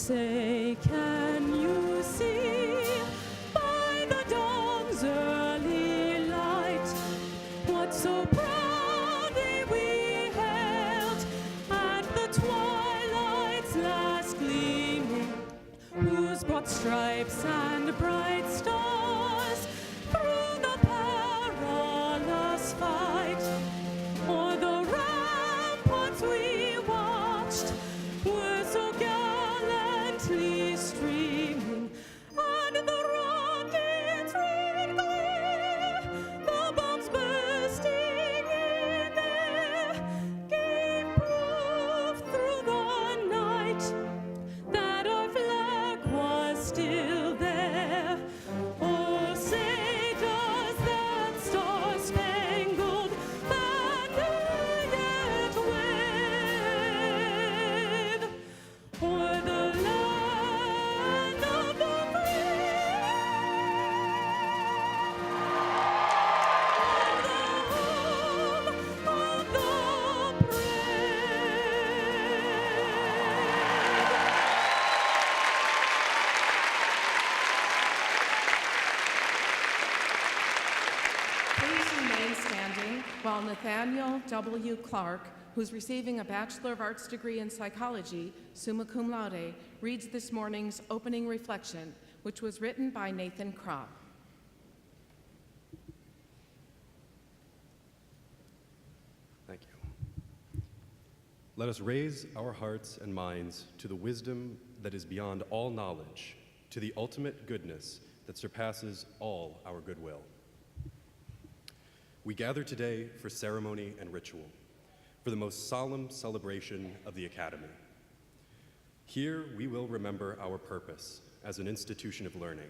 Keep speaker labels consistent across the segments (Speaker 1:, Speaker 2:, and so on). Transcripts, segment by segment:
Speaker 1: say, can you see by the dawn's early light what so proudly we hailed at the twilight's last gleaming, whose broad stripes and bright stars through the perilous fight o'er the ramparts we watched were so gallantly streaming, and the rockets red glare, the bombs bursting in air, gave proof through the night that our flag was still there. Oh, say does that star-spangled banner yet wave o'er the land of the free, and the home of the brave.
Speaker 2: Please remain standing while Nathaniel W. Clark, who's receiving a Bachelor of Arts degree in psychology, summa cum laude, reads this morning's opening reflection, which was written by Nathan Kropp.
Speaker 3: Thank you. Let us raise our hearts and minds to the wisdom that is beyond all knowledge, to the ultimate goodness that surpasses all our goodwill. We gather today for ceremony and ritual, for the most solemn celebration of the Academy. Here we will remember our purpose as an institution of learning,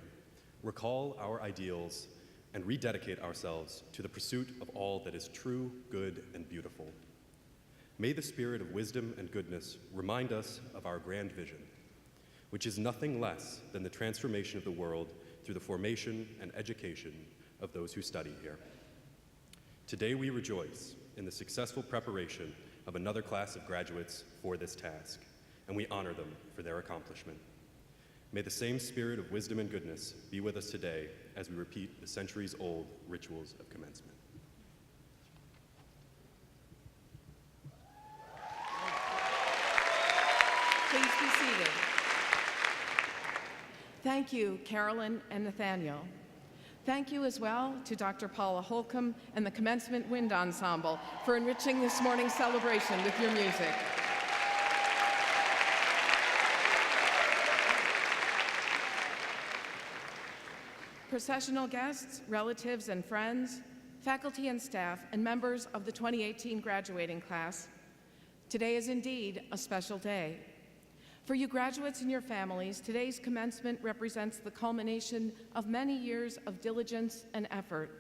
Speaker 3: recall our ideals, and rededicate ourselves to the pursuit of all that is true, good, and beautiful. May the spirit of wisdom and goodness remind us of our grand vision, which is nothing less than the transformation of the world through the formation and education of those who study here. Today we rejoice in the successful preparation of another class of graduates for this task, and we honor them for their accomplishment. May the same spirit of wisdom and goodness be with us today as we repeat the centuries-old rituals of commencement.
Speaker 2: Please be seated. Thank you, Carolyn and Nathaniel. Thank you as well to Dr. Paula Holcomb and the Commencement Wind Ensemble for enriching this morning's celebration with your music. Processional guests, relatives and friends, faculty and staff, and members of the 2018 graduating class, today is indeed a special day. For you graduates and your families, today's commencement represents the culmination of many years of diligence and effort.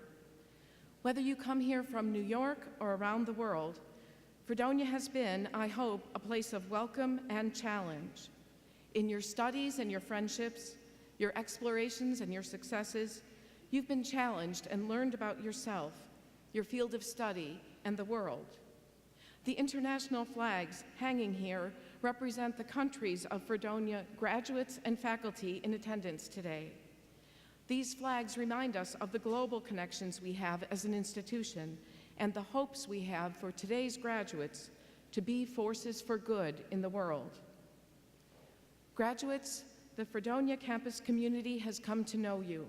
Speaker 2: Whether you come here from New York or around the world, Fredonia has been, I hope, a place of welcome and challenge. In your studies and your friendships, your explorations and your successes, you've been challenged and learned about yourself, your field of study, and the world. The international flags hanging here represent the countries of Fredonia graduates and faculty in attendance today. These flags remind us of the global connections we have as an institution and the hopes we have for today's graduates to be forces for good in the world. Graduates, the Fredonia campus community has come to know you.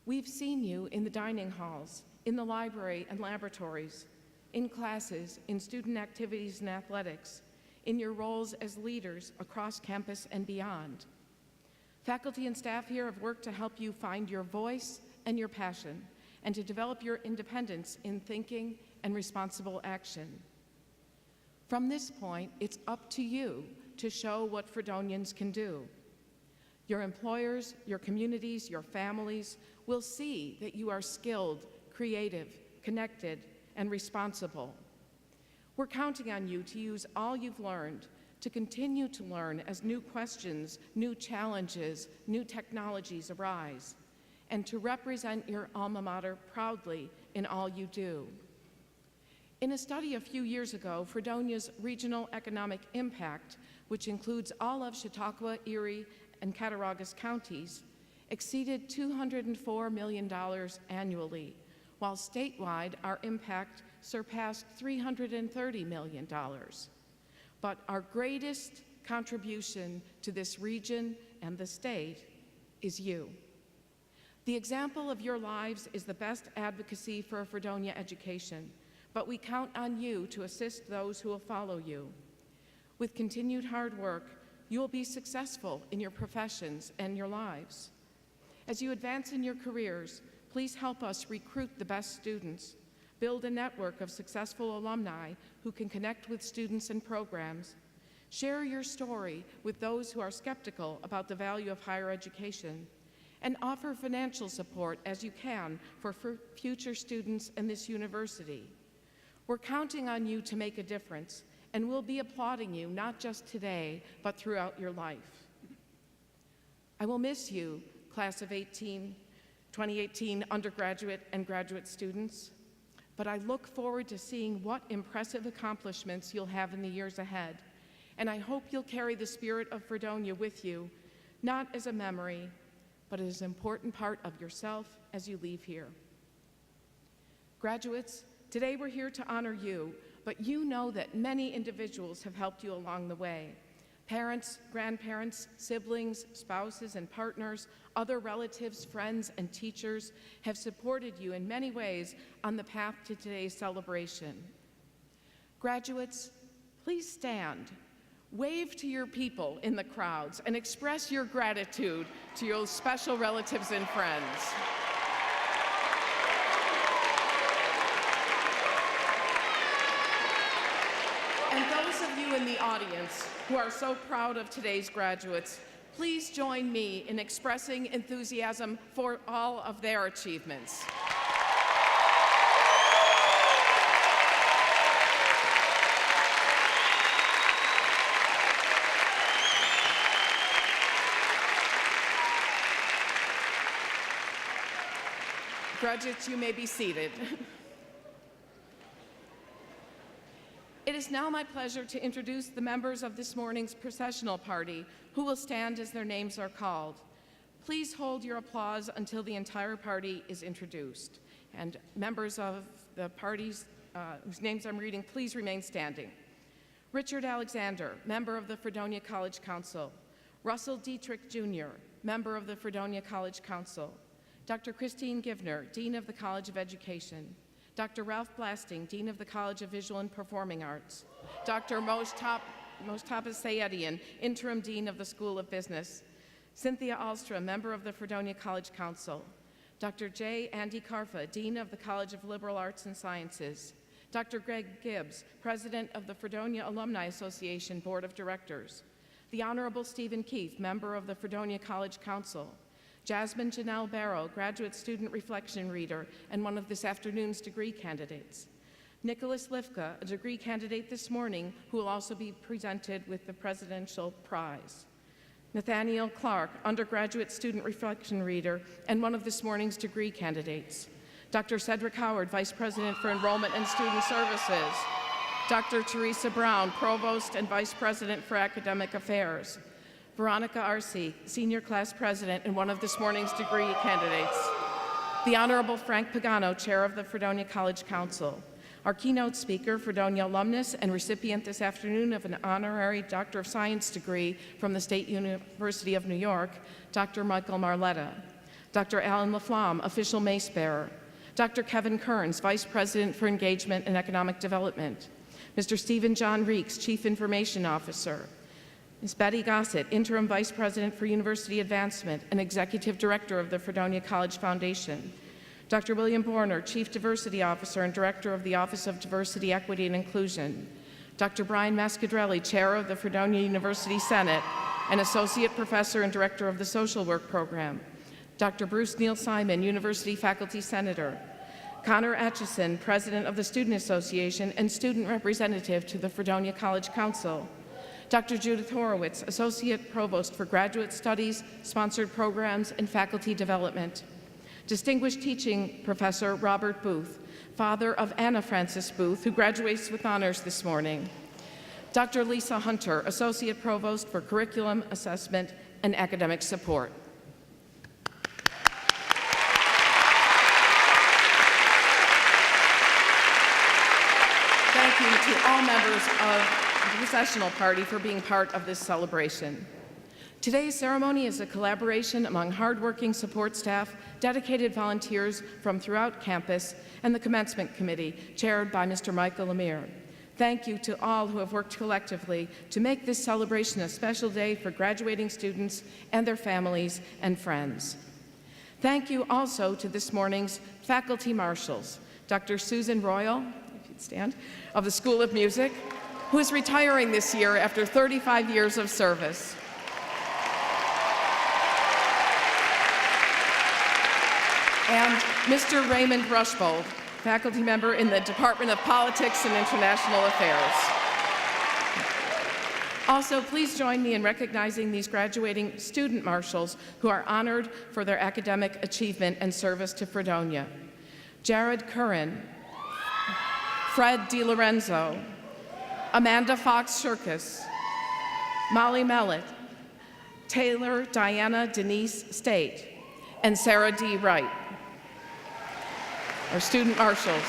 Speaker 2: We've seen you in the dining halls, in the library and laboratories, in classes, in student activities and athletics, in your roles as leaders across campus and beyond. Faculty and staff here have worked to help you find your voice and your passion, and to develop your independence in thinking and responsible action. From this point, it's up to you to show what Fredonians can do. Your employers, your communities, your families will see that you are skilled, creative, connected, and responsible. We're counting on you to use all you've learned to continue to learn as new questions, new challenges, new technologies arise, and to represent your alma mater proudly in all you do. In a study a few years ago, Fredonia's regional economic impact which includes all of Chautauqua, Erie, and Cattaraugus counties, exceeded $204 million annually, while statewide our impact surpassed $330 million. But our greatest contribution to this region and the state is you. The example of your lives is the best advocacy for a Fredonia education, but we count on you to assist those who will follow you. With continued hard work, you will be successful in your professions and your lives. As you advance in your careers, please help us recruit the best students, build a network of successful alumni who can connect with students and programs, share your story with those who are skeptical about the value of higher education, and offer financial support as you can for future students in this university. We're counting on you to make a difference, and we'll be applauding you not just today, but throughout your life. I will miss you, class of 2018 undergraduate and graduate students, but I look forward to seeing what impressive accomplishments you'll have in the years ahead, and I hope you'll carry the spirit of Fredonia with you, not as a memory, but as an important part of yourself as you leave here. Graduates, today we're here to honor you, but you know that many individuals have helped you along the way. Parents, grandparents, siblings, spouses, and partners, other relatives, friends, and teachers have supported you in many ways on the path to today's celebration. Graduates, please stand, wave to your people in the crowds, and express your gratitude to your special relatives and friends. And those of you in the audience who are so proud of today's graduates, please join me in expressing enthusiasm for all of their achievements. Graduates, you may be seated. It is now my pleasure to introduce the members of this morning's processional party, who will stand as their names are called. Please hold your applause until the entire party is introduced. And members of the parties whose names I'm reading, please remain standing. Richard Alexander, member of the Fredonia College Council. Russell Dietrich, Jr., member of the Fredonia College Council. Dr. Christine Givner, Dean of the College of Education. Dr. Ralph Blasting, Dean of the College of Visual and Performing Arts. Dr. Mojtaba Sayedian, Interim Dean of the School of Business. Cynthia Alstra, member of the Fredonia College Council. Dr. J. Andy Carfa, Dean of the College of Liberal Arts and Sciences. Dr. Greg Gibbs, President of the Fredonia Alumni Association Board of Directors. The Honorable Stephen Keefe, member of the Fredonia College Council. Jasmine Janelle Barrow, graduate student reflection reader and one of this afternoon's degree candidates. Nicholas Lifka, a degree candidate this morning, who will also be presented with the Presidential Prize. Nathaniel Clark, undergraduate student reflection reader and one of this morning's degree candidates. Dr. Cedric Howard, Vice President for Enrollment and Student Services. Dr. Teresa Brown, Provost and Vice President for Academic Affairs. Veronica Arce, Senior Class President and one of this morning's degree candidates. The Honorable Frank Pagano, Chair of the Fredonia College Council. Our keynote speaker, Fredonia alumnus and recipient this afternoon of an honorary Doctor of Science degree from the State University of New York, Dr. Michael Marletta. Dr. Alan Laflamme, official mace bearer. Dr. Kevin Kearns, Vice President for Engagement and Economic Development. Mr. Stephen John Reeks, Chief Information Officer. Ms. Betty Gossett, Interim Vice President for University Advancement and Executive Director of the Fredonia College Foundation. Dr. William Borner, Chief Diversity Officer and Director of the Office of Diversity, Equity, and Inclusion. Dr. Brian Mascadrelli, Chair of the Fredonia University Senate and Associate Professor and Director of the Social Work Program. Dr. Bruce Neal Simon, University Faculty Senator. Connor Atchison, President of the Student Association and Student Representative to the Fredonia College Council. Dr. Judith Horowitz, Associate Provost for Graduate Studies, Sponsored Programs, and Faculty Development. Distinguished Teaching Professor Robert Booth, father of Anna Francis Booth, who graduates with honors this morning. Dr. Lisa Hunter, Associate Provost for Curriculum Assessment and Academic Support. Thank you to all members of the processional party for being part of this celebration. Today's ceremony is a collaboration among hardworking support staff, dedicated volunteers from throughout campus, and the Commencement Committee, chaired by Mr. Michael Lemire. Thank you to all who have worked collectively to make this celebration a special day for graduating students and their families and friends. Thank you also to this morning's faculty marshals, Dr. Susan Royal, if you'd stand, of the School of Music, who is retiring this year after 35 years of service. And Mr. Raymond Rushbold, faculty member in the Department of Politics and International Affairs. Also, please join me in recognizing these graduating student marshals who are honored for their academic achievement and service to Fredonia. Jared Curran, Fred DiLorenzo, Amanda Fox-Shirkus, Molly Mellett, Taylor Diana Denise State, and Sarah D. Wright, our student marshals.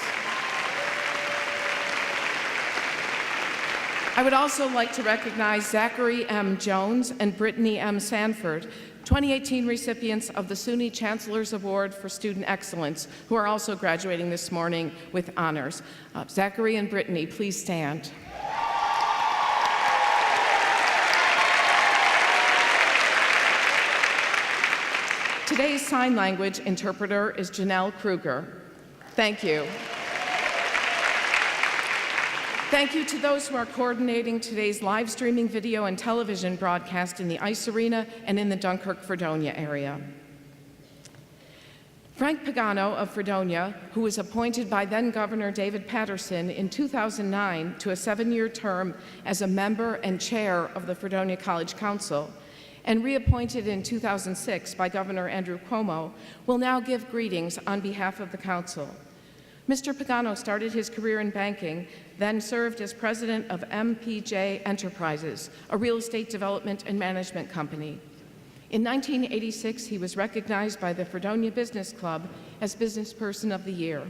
Speaker 2: I would also like to recognize Zachary M. Jones and Brittany M. Sanford, 2018 recipients of the SUNY Chancellor's Award for Student Excellence, who are also graduating this morning with honors. Zachary and Brittany, please stand. Today's sign language interpreter is Janelle Kruger. Thank you. Thank you to those who are coordinating today's live streaming video and television broadcast in the Ice Arena and in the Dunkirk-Fredonia area. Frank Pagano of Fredonia, who was appointed by then-Governor David Patterson in 2009 to a 7-year term as a member and chair of the Fredonia College Council, and reappointed in 2006 by Governor Andrew Cuomo, will now give greetings on behalf of the Council. Mr. Pagano started his career in banking, then served as president of MPJ Enterprises, a real estate development and management company. In 1986, he was recognized by the Fredonia Business Club as Business Person of the Year.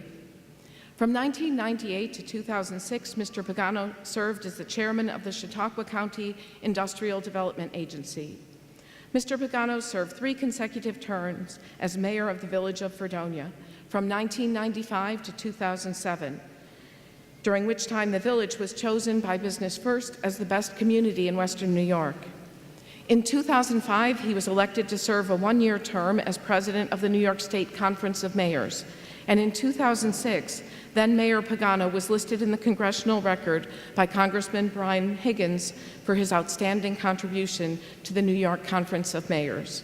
Speaker 2: From 1998 to 2006, Mr. Pagano served as the chairman of the Chautauqua County Industrial Development Agency. Mr. Pagano served 3 consecutive terms as mayor of the village of Fredonia, from 1995 to 2007, during which time the village was chosen by Business First as the best community in Western New York. In 2005, he was elected to serve a 1-year term as president of the New York State Conference of Mayors. And in 2006, then Mayor Pagano was listed in the congressional record by Congressman Brian Higgins for his outstanding contribution to the New York Conference of Mayors.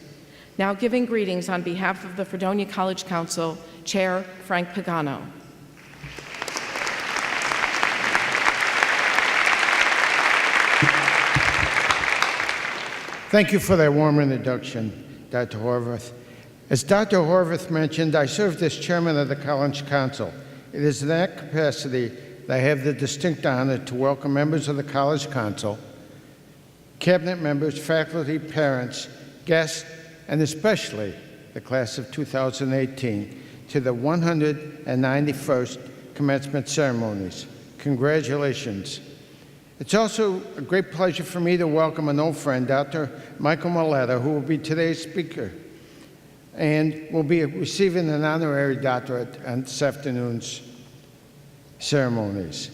Speaker 2: Now giving greetings on behalf of the Fredonia College Council, Chair Frank Pagano.
Speaker 4: Thank you for that warm introduction, Dr. Horvath. As Dr. Horvath mentioned, I served as chairman of the College Council. It is in that capacity that I have the distinct honor to welcome members of the College Council, cabinet members, faculty, parents, guests, and especially the class of 2018 to the 191st commencement ceremonies. Congratulations. It's also a great pleasure for me to welcome an old friend, Dr. Michael Maletta, who will be today's speaker and will be receiving an honorary doctorate on this afternoon's ceremonies.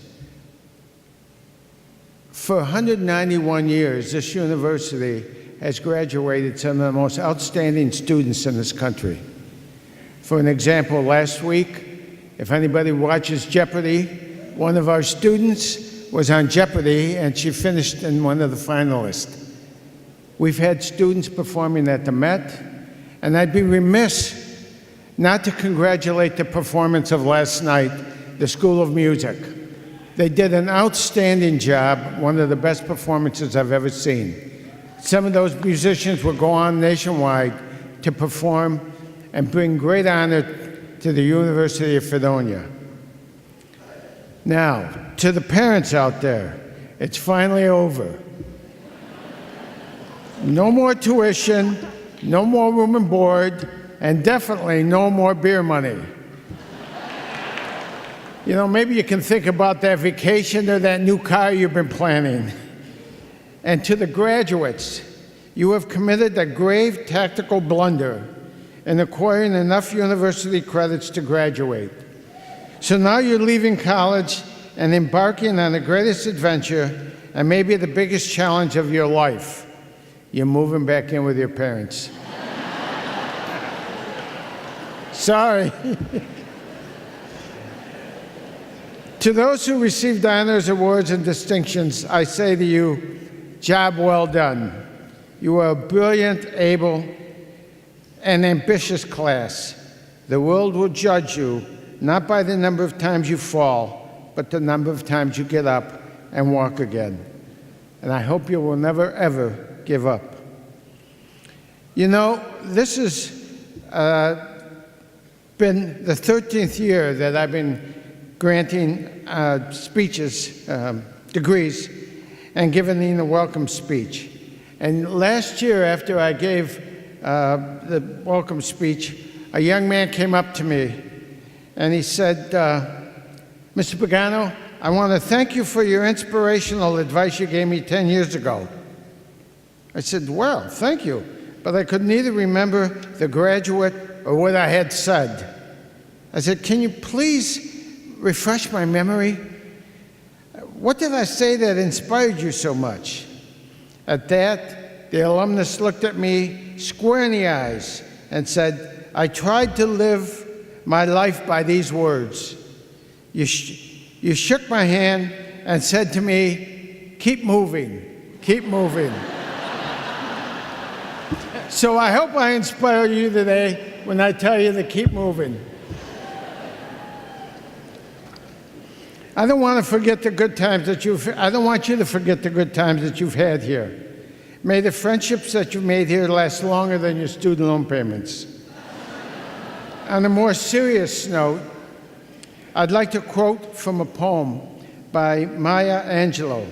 Speaker 4: For 191 years, this university has graduated some of the most outstanding students in this country. For an example, last week, if anybody watches Jeopardy, one of our students was on Jeopardy and she finished in one of the finalists. We've had students performing at the Met, and I'd be remiss not to congratulate the performance of last night, the School of Music. They did an outstanding job, one of the best performances I've ever seen. Some of those musicians will go on nationwide to perform and bring great honor to the University of Fredonia. Now, to the parents out there, It's finally over. No more tuition, no more room and board, and definitely no more beer money. You know, maybe you can think about that vacation or that new car you've been planning. And to the graduates, you have committed a grave tactical blunder in acquiring enough university credits to graduate. So now you're leaving college and embarking on the greatest adventure and maybe the biggest challenge of your life. You're moving back in with your parents. Sorry. To those who received honors, awards, and distinctions, I say to you, job well done. You are a brilliant, able, and ambitious class. The world will judge you not by the number of times you fall, but the number of times you get up and walk again. And I hope you will never, ever give up. You know, this has been the 13th year that I've been granting speeches, degrees, and giving the welcome speech. And last year, after I gave the welcome speech, a young man came up to me and he said, Mr. Pagano, I want to thank you for your inspirational advice you gave me 10 years ago. I said, well, thank you, but I could neither remember the graduate or what I had said. I said, can you please refresh my memory? What did I say that inspired you so much? At that, the alumnus looked at me square in the eyes and said, I tried to live my life by these words. You shook my hand and said to me, keep moving, keep moving. So I hope I inspire you today when I tell you to keep moving. I don't want to forget the good times that I don't want you to forget the good times that you've had here. May the friendships that you've made here last longer than your student loan payments. On a more serious note, I'd like to quote from a poem by Maya Angelou.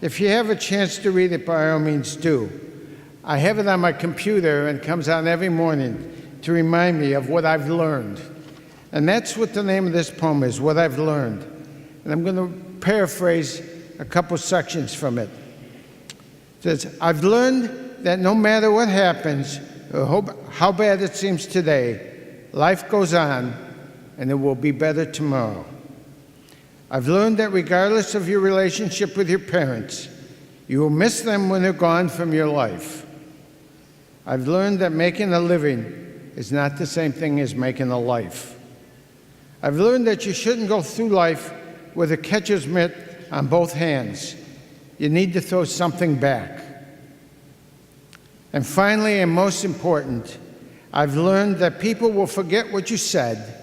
Speaker 4: If you have a chance to read it, by all means do. I have it on my computer and it comes on every morning to remind me of what I've learned. And that's what the name of this poem is, What I've Learned. And I'm going to paraphrase a couple sections from it. It says, I've learned that no matter what happens or how bad it seems today, life goes on and it will be better tomorrow. I've learned that regardless of your relationship with your parents, you will miss them when they're gone from your life. I've learned that making a living is not the same thing as making a life. I've learned that you shouldn't go through life with a catcher's mitt on both hands. You need to throw something back. And finally, and most important, I've learned that people will forget what you said,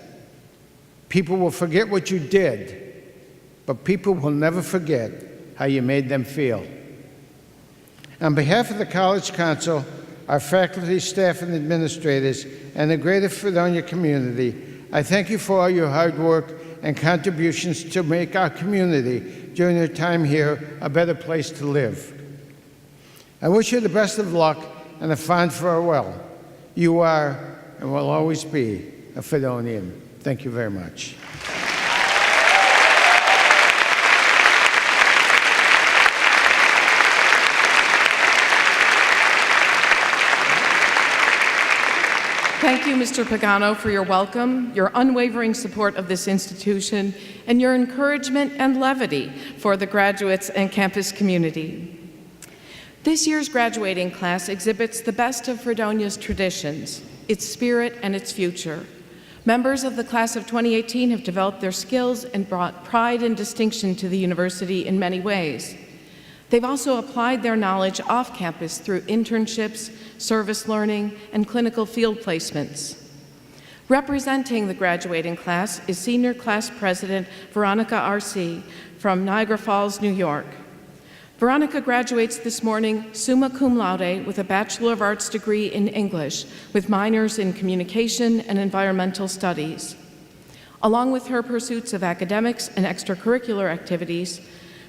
Speaker 4: people will forget what you did, but people will never forget how you made them feel. On behalf of the College Council, our faculty, staff, and administrators, and the greater Fredonia community, I thank you for all your hard work and contributions to make our community during your time here a better place to live. I wish you the best of luck and a fond farewell. You are and will always be a Fredonian. Thank you very much.
Speaker 2: Thank you, Mr. Pagano, for your welcome, your unwavering support of this institution, and your encouragement and levity for the graduates and campus community. This year's graduating class exhibits the best of Fredonia's traditions, its spirit, and its future. Members of the class of 2018 have developed their skills and brought pride and distinction to the university in many ways. They've also applied their knowledge off campus through internships, service learning, and clinical field placements. Representing the graduating class is Senior Class President Veronica R.C. from Niagara Falls, New York. Veronica graduates this morning summa cum laude with a Bachelor of Arts degree in English with minors in communication and environmental studies. Along with her pursuits of academics and extracurricular activities,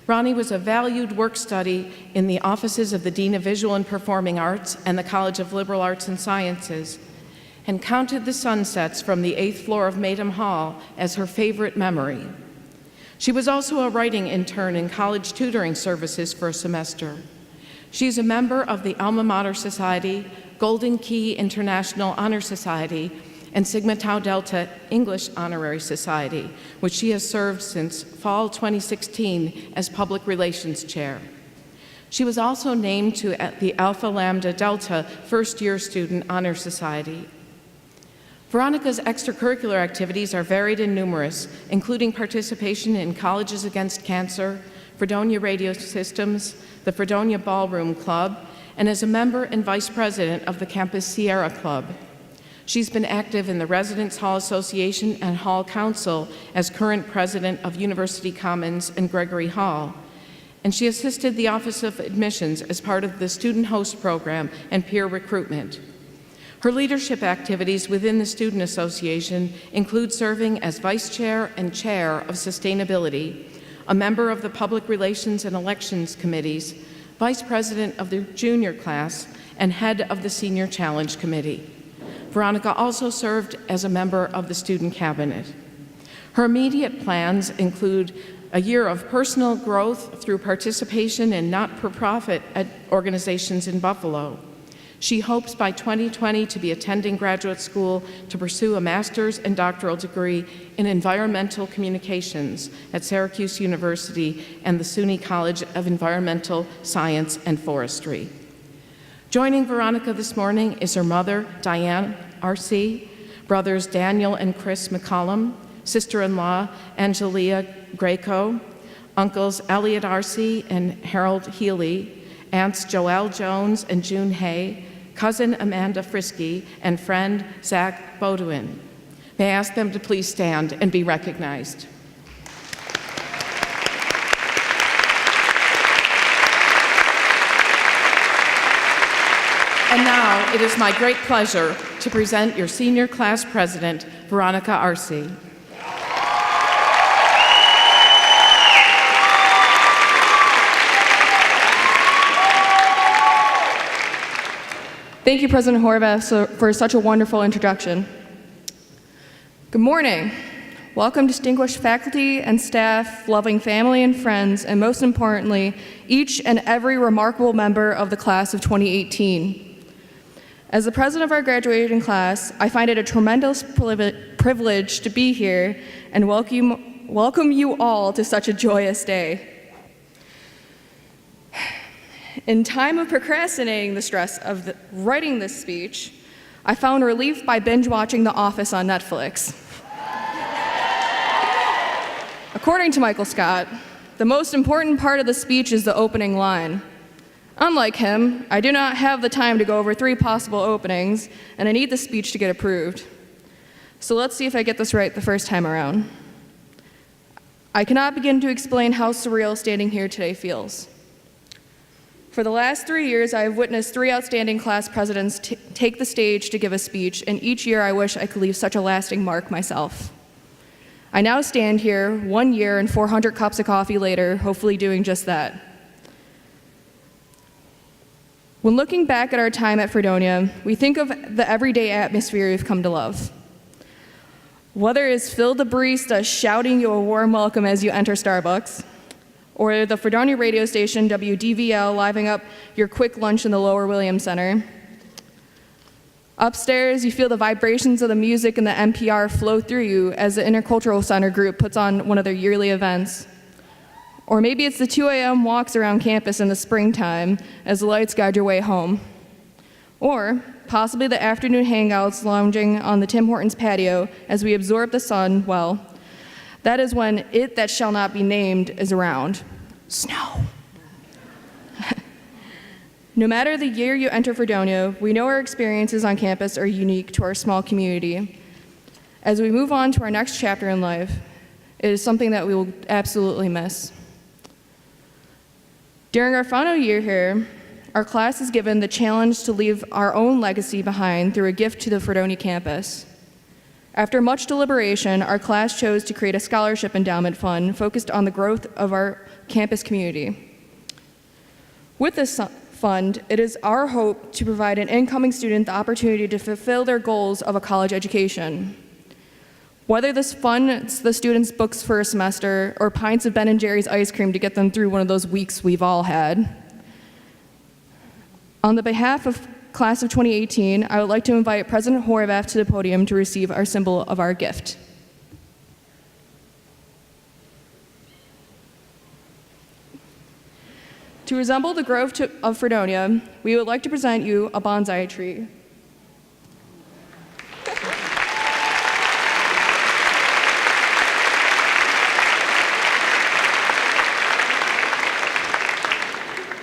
Speaker 2: Ronnie was a valued work study in the offices of the Dean of Visual and Performing Arts and the College of Liberal Arts and Sciences, and counted the sunsets from the 8th floor of Maydam Hall as her favorite memory. She was also a writing intern in college tutoring services for a semester. She is a member of the Alma Mater Society, Golden Key International Honor Society, and Sigma Tau Delta English Honorary Society, which she has served since fall 2016 as Public Relations Chair. She was also named to the Alpha Lambda Delta First Year Student Honor Society. Veronica's extracurricular activities are varied and numerous, including participation in Colleges Against Cancer, Fredonia Radio Systems, the Fredonia Ballroom Club, and as a member and vice president of the Campus Sierra Club. She's been active in the Residence Hall Association and Hall Council as current president of University Commons and Gregory Hall, and she assisted the Office of Admissions as part of the Student Host Program and peer recruitment. Her leadership activities within the Student Association include serving as vice chair and chair of sustainability, a member of the Public Relations and Elections Committees, vice president of the junior class, and head of the Senior Challenge Committee. Veronica also served as a member of the Student Cabinet. Her immediate plans include a year of personal growth through participation in not-for-profit organizations in Buffalo. She hopes by 2020 to be attending graduate school to pursue a master's and doctoral degree in environmental communications at Syracuse University and the SUNY College of Environmental Science and Forestry. Joining Veronica this morning is her mother, Diane R.C., brothers Daniel and Chris McCollum, sister-in-law Angelia Greco, uncles Elliot R.C. and Harold Healy, aunts Joelle Jones and June Hay, cousin Amanda Frisky, and friend Zach Bodwin. May I ask them to please stand and be recognized. And now it is my great pleasure to present your senior class president, Veronica Arce.
Speaker 5: Thank you, President Horvath, for such a wonderful introduction. Good morning. Welcome, distinguished faculty and staff, loving family and friends, and most importantly, each and every remarkable member of the class of 2018. As the president of our graduating class, I find it a tremendous privilege to be here and welcome you all to such a joyous day. In time of procrastinating the stress of writing this speech, I found relief by binge watching The Office on Netflix. According to Michael Scott, the most important part of the speech is the opening line. Unlike him, I do not have the time to go over 3 possible openings, and I need the speech to get approved. So let's see if I get this right the first time around. I cannot begin to explain how surreal standing here today feels. For the last 3 years, I have witnessed 3 outstanding class presidents take the stage to give a speech, and each year I wish I could leave such a lasting mark myself. I now stand here 1 year and 400 cups of coffee later, hopefully doing just that. When looking back at our time at Fredonia, we think of the everyday atmosphere we've come to love. Whether it's Phil the barista shouting you a warm welcome as you enter Starbucks, or the Fredonia radio station WDVL living up your quick lunch in the Lower Williams Center. Upstairs, you feel the vibrations of the music and the NPR flow through you as the Intercultural Center group puts on one of their yearly events. Or maybe it's the 2 a.m. walks around campus in the springtime as the lights guide your way home. Or possibly the afternoon hangouts lounging on the Tim Hortons patio as we absorb the sun. Well, that is when it that shall not be named is around. Snow. No matter the year you enter Fredonia, we know our experiences on campus are unique to our small community. As we move on to our next chapter in life, it is something that we will absolutely miss. During our final year here, our class is given the challenge to leave our own legacy behind through a gift to the Fredonia campus. After much deliberation, our class chose to create a scholarship endowment fund focused on the growth of our campus community. With this fund, it is our hope to provide an incoming student the opportunity to fulfill their goals of a college education. Whether this funds the students' books for a semester or pints of Ben & Jerry's ice cream to get them through one of those weeks we've all had. On the behalf of Class of 2018, I would like to invite President Horvath to the podium to receive our symbol of our gift. To resemble the grove of Fredonia, we would like to present you a bonsai tree.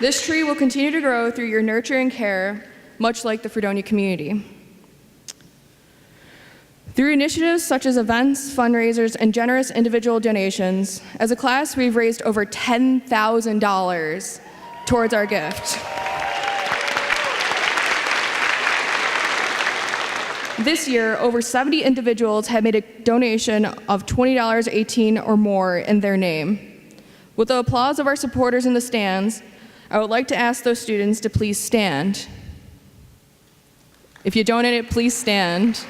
Speaker 5: This tree will continue to grow through your nurture and care, much like the Fredonia community. Through initiatives such as events, fundraisers, and generous individual donations, as a class, we've raised over $10,000 towards our gift. This year, over 70 individuals have made a donation of $20, 18 or more in their name. With the applause of our supporters in the stands, I would like to ask those students to please stand. If you donated, please stand.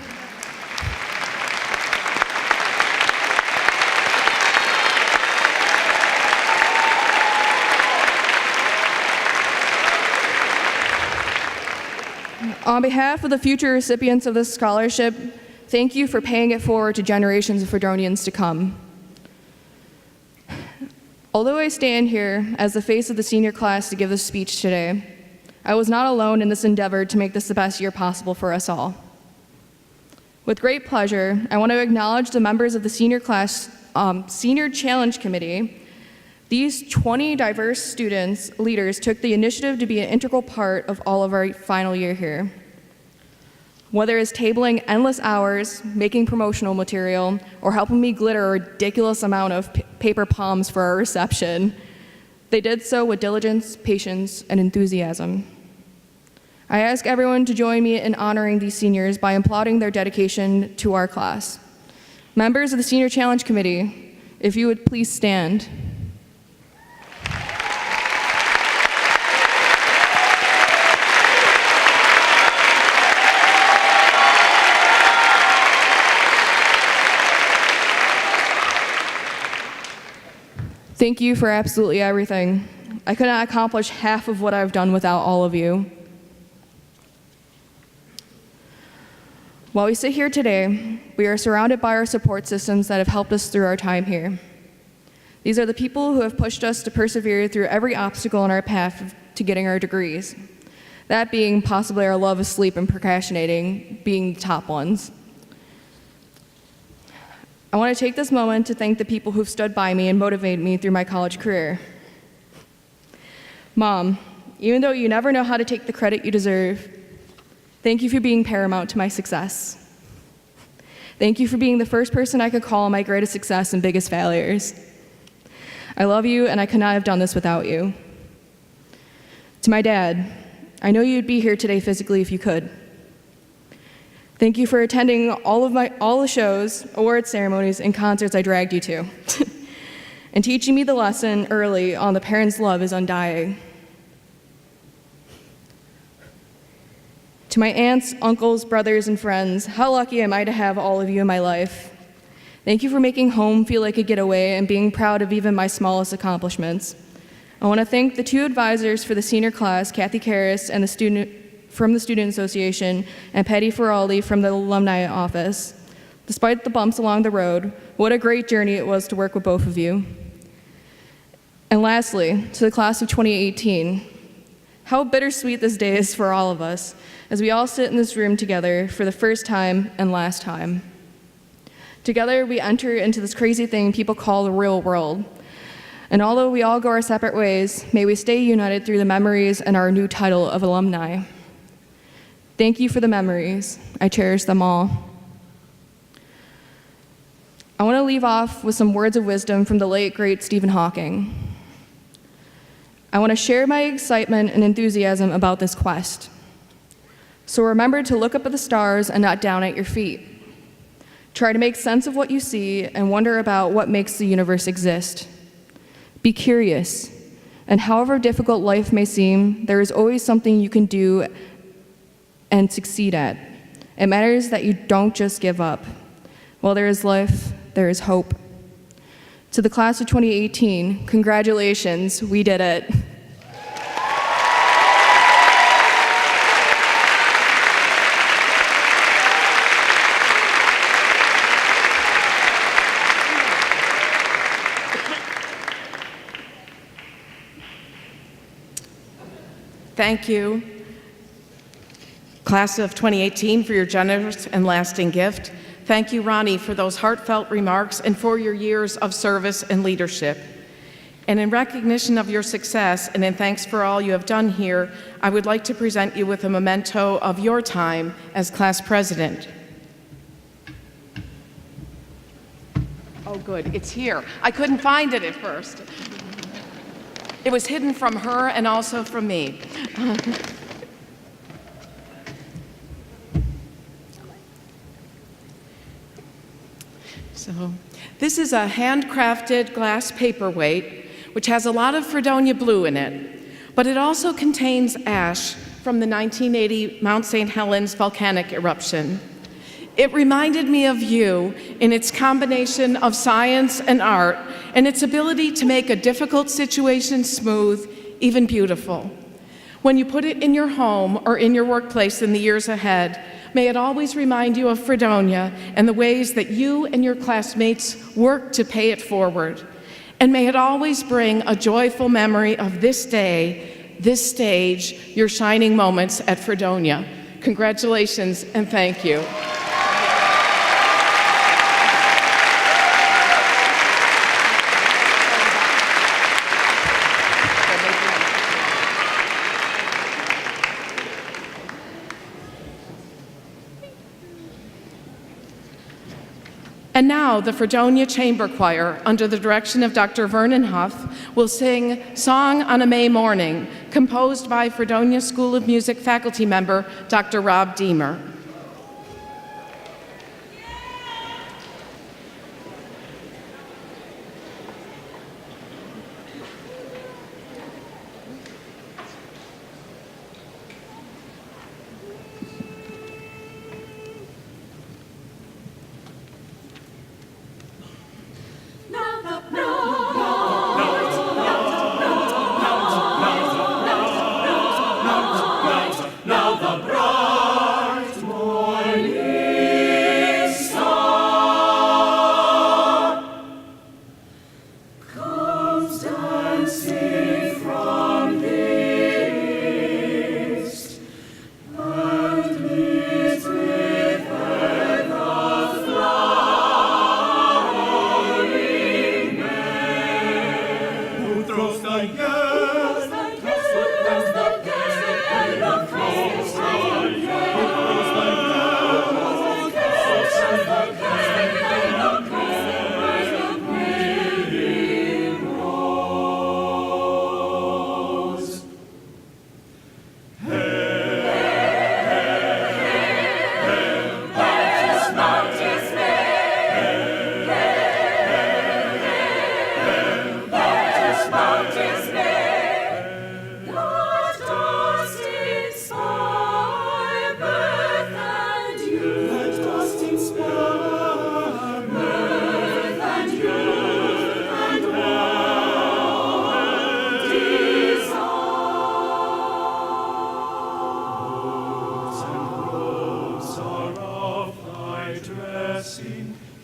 Speaker 5: On behalf of the future recipients of this scholarship, thank you for paying it forward to generations of Fredonians to come. Although I stand here as the face of the senior class to give this speech today, I was not alone in this endeavor to make this the best year possible for us all. With great pleasure, I want to acknowledge the members of the senior class Senior Challenge Committee. These 20 diverse leaders took the initiative to be an integral part of all of our final year here. Whether it's tabling endless hours, making promotional material, or helping me glitter a ridiculous amount of paper palms for our reception, they did so with diligence, patience, and enthusiasm. I ask everyone to join me in honoring these seniors by applauding their dedication to our class. Members of the Senior Challenge Committee, if you would please stand. Thank you for absolutely everything. I could not accomplish half of what I've done without all of you. While we sit here today, we are surrounded by our support systems that have helped us through our time here. These are the people who have pushed us to persevere through every obstacle on our path to getting our degrees. That being possibly our love of sleep and procrastinating being the top ones. I want to take this moment to thank the people who've stood by me and motivated me through my college career. Mom, even though you never know how to take the credit you deserve, thank you for being paramount to my success. Thank you for being the first person I could call my greatest success and biggest failures. I love you, and I could not have done this without you. To my dad, I know you'd be here today physically if you could. Thank you for attending all the shows, award ceremonies, and concerts I dragged you to, and teaching me the lesson early on the parents' love is undying. To my aunts, uncles, brothers, and friends, how lucky am I to have all of you in my life. Thank you for making home feel like a getaway and being proud of even my smallest accomplishments. I want to thank the two advisors for the senior class, Kathy Karras and from the Student Association, and Patty Feraldi from the Alumni Office. Despite the bumps along the road, what a great journey it was to work with both of you. And lastly, to the class of 2018, how bittersweet this day is for all of us, as we all sit in this room together for the first time and last time. Together, we enter into this crazy thing people call the real world. And although we all go our separate ways, may we stay united through the memories and our new title of alumni. Thank you for the memories. I cherish them all. I want to leave off with some words of wisdom from the late, great Stephen Hawking. I want to share my excitement and enthusiasm about this quest. So remember to look up at the stars and not down at your feet. Try to make sense of what you see and wonder about what makes the universe exist. Be curious, and however difficult life may seem, there is always something you can do and succeed at. It matters that you don't just give up. While there is life, there is hope. To the class of 2018, congratulations, we did it.
Speaker 2: Thank you, class of 2018, for your generous and lasting gift. Thank you, Ronnie, for those heartfelt remarks and for your years of service and leadership. And in recognition of your success and in thanks for all you have done here, I would like to present you with a memento of your time as class president. Oh, good, it's here. I couldn't find it at first. It was hidden from her and also from me. So, this is a handcrafted glass paperweight, which has a lot of Fredonia blue in it, but it also contains ash from the 1980 Mount St. Helens volcanic eruption. It reminded me of you in its combination of science and art and its ability to make a difficult situation smooth, even beautiful. When you put it in your home or in your workplace in the years ahead, may it always remind you of Fredonia and the ways that you and your classmates worked to pay it forward. And may it always bring a joyful memory of this day, this stage, your shining moments at Fredonia. Congratulations and thank you. And now, the Fredonia Chamber Choir, under the direction of Dr. Vernon Huff, will sing Song on a May Morning, composed by Fredonia School of Music faculty member, Dr. Rob Deemer.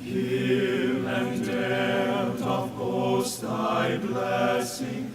Speaker 6: Hill and dale doth boast thy blessing.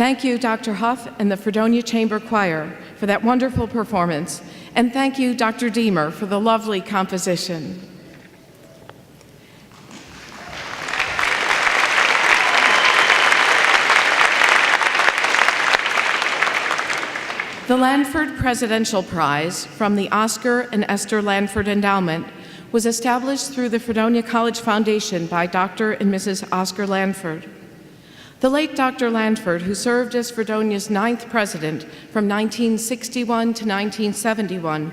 Speaker 2: Thank you, Dr. Huff and the Fredonia Chamber Choir for that wonderful performance. And thank you, Dr. Deemer, for the lovely composition. The Lanford Presidential Prize from the Oscar and Esther Lanford Endowment was established through the Fredonia College Foundation by Dr. and Mrs. Oscar Lanford. The late Dr. Lanford, who served as Fredonia's 9th president from 1961 to 1971,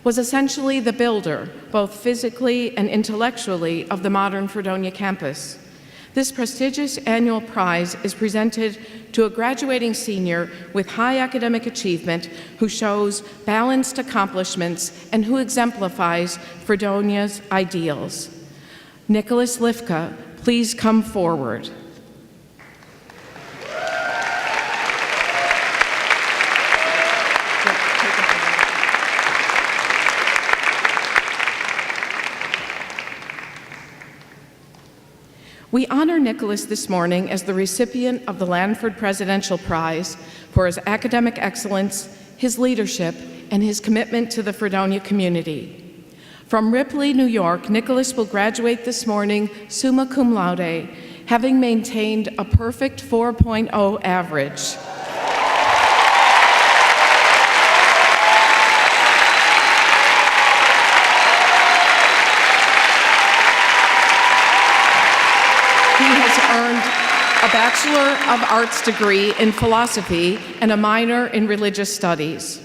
Speaker 2: was essentially the builder, both physically and intellectually, of the modern Fredonia campus. This prestigious annual prize is presented to a graduating senior with high academic achievement who shows balanced accomplishments and who exemplifies Fredonia's ideals. Nicholas Lifka, please come forward. We honor Nicholas this morning as the recipient of the Lanford Presidential Prize for his academic excellence, his leadership, and his commitment to the Fredonia community. From Ripley, New York, Nicholas will graduate this morning summa cum laude, having maintained a perfect 4.0 average. He has earned a Bachelor of Arts degree in philosophy and a minor in religious studies.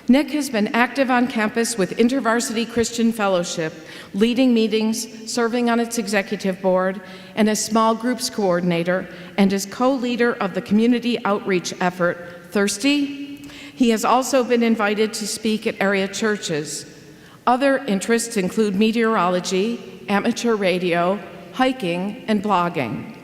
Speaker 2: Nick has been active on campus with InterVarsity Christian Fellowship, leading meetings, serving on its executive board, and as small groups coordinator, and is co-leader of the community outreach effort, Thirsty. He has also been invited to speak at area churches. Other interests include meteorology, amateur radio, hiking, and blogging.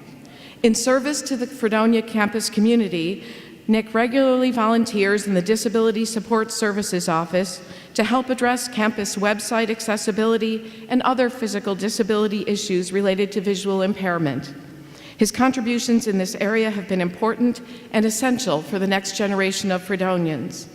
Speaker 2: In service to the Fredonia campus community, Nick regularly volunteers in the Disability Support Services Office to help address campus website accessibility and other physical disability issues related to visual impairment. His contributions in this area have been important and essential for the next generation of Fredonians.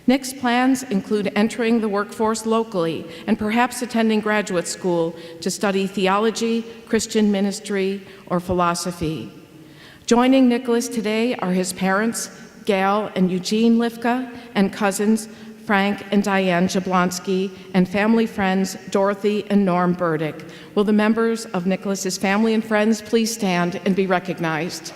Speaker 2: Nick's plans include entering the workforce locally and perhaps attending graduate school to study theology, Christian ministry, or philosophy. Joining Nicholas today are his parents, Gail and Eugene Lifka, and cousins, Frank and Diane Jablonski, and family friends, Dorothy and Norm Burdick. Will the members of Nicholas's family and friends please stand and be recognized?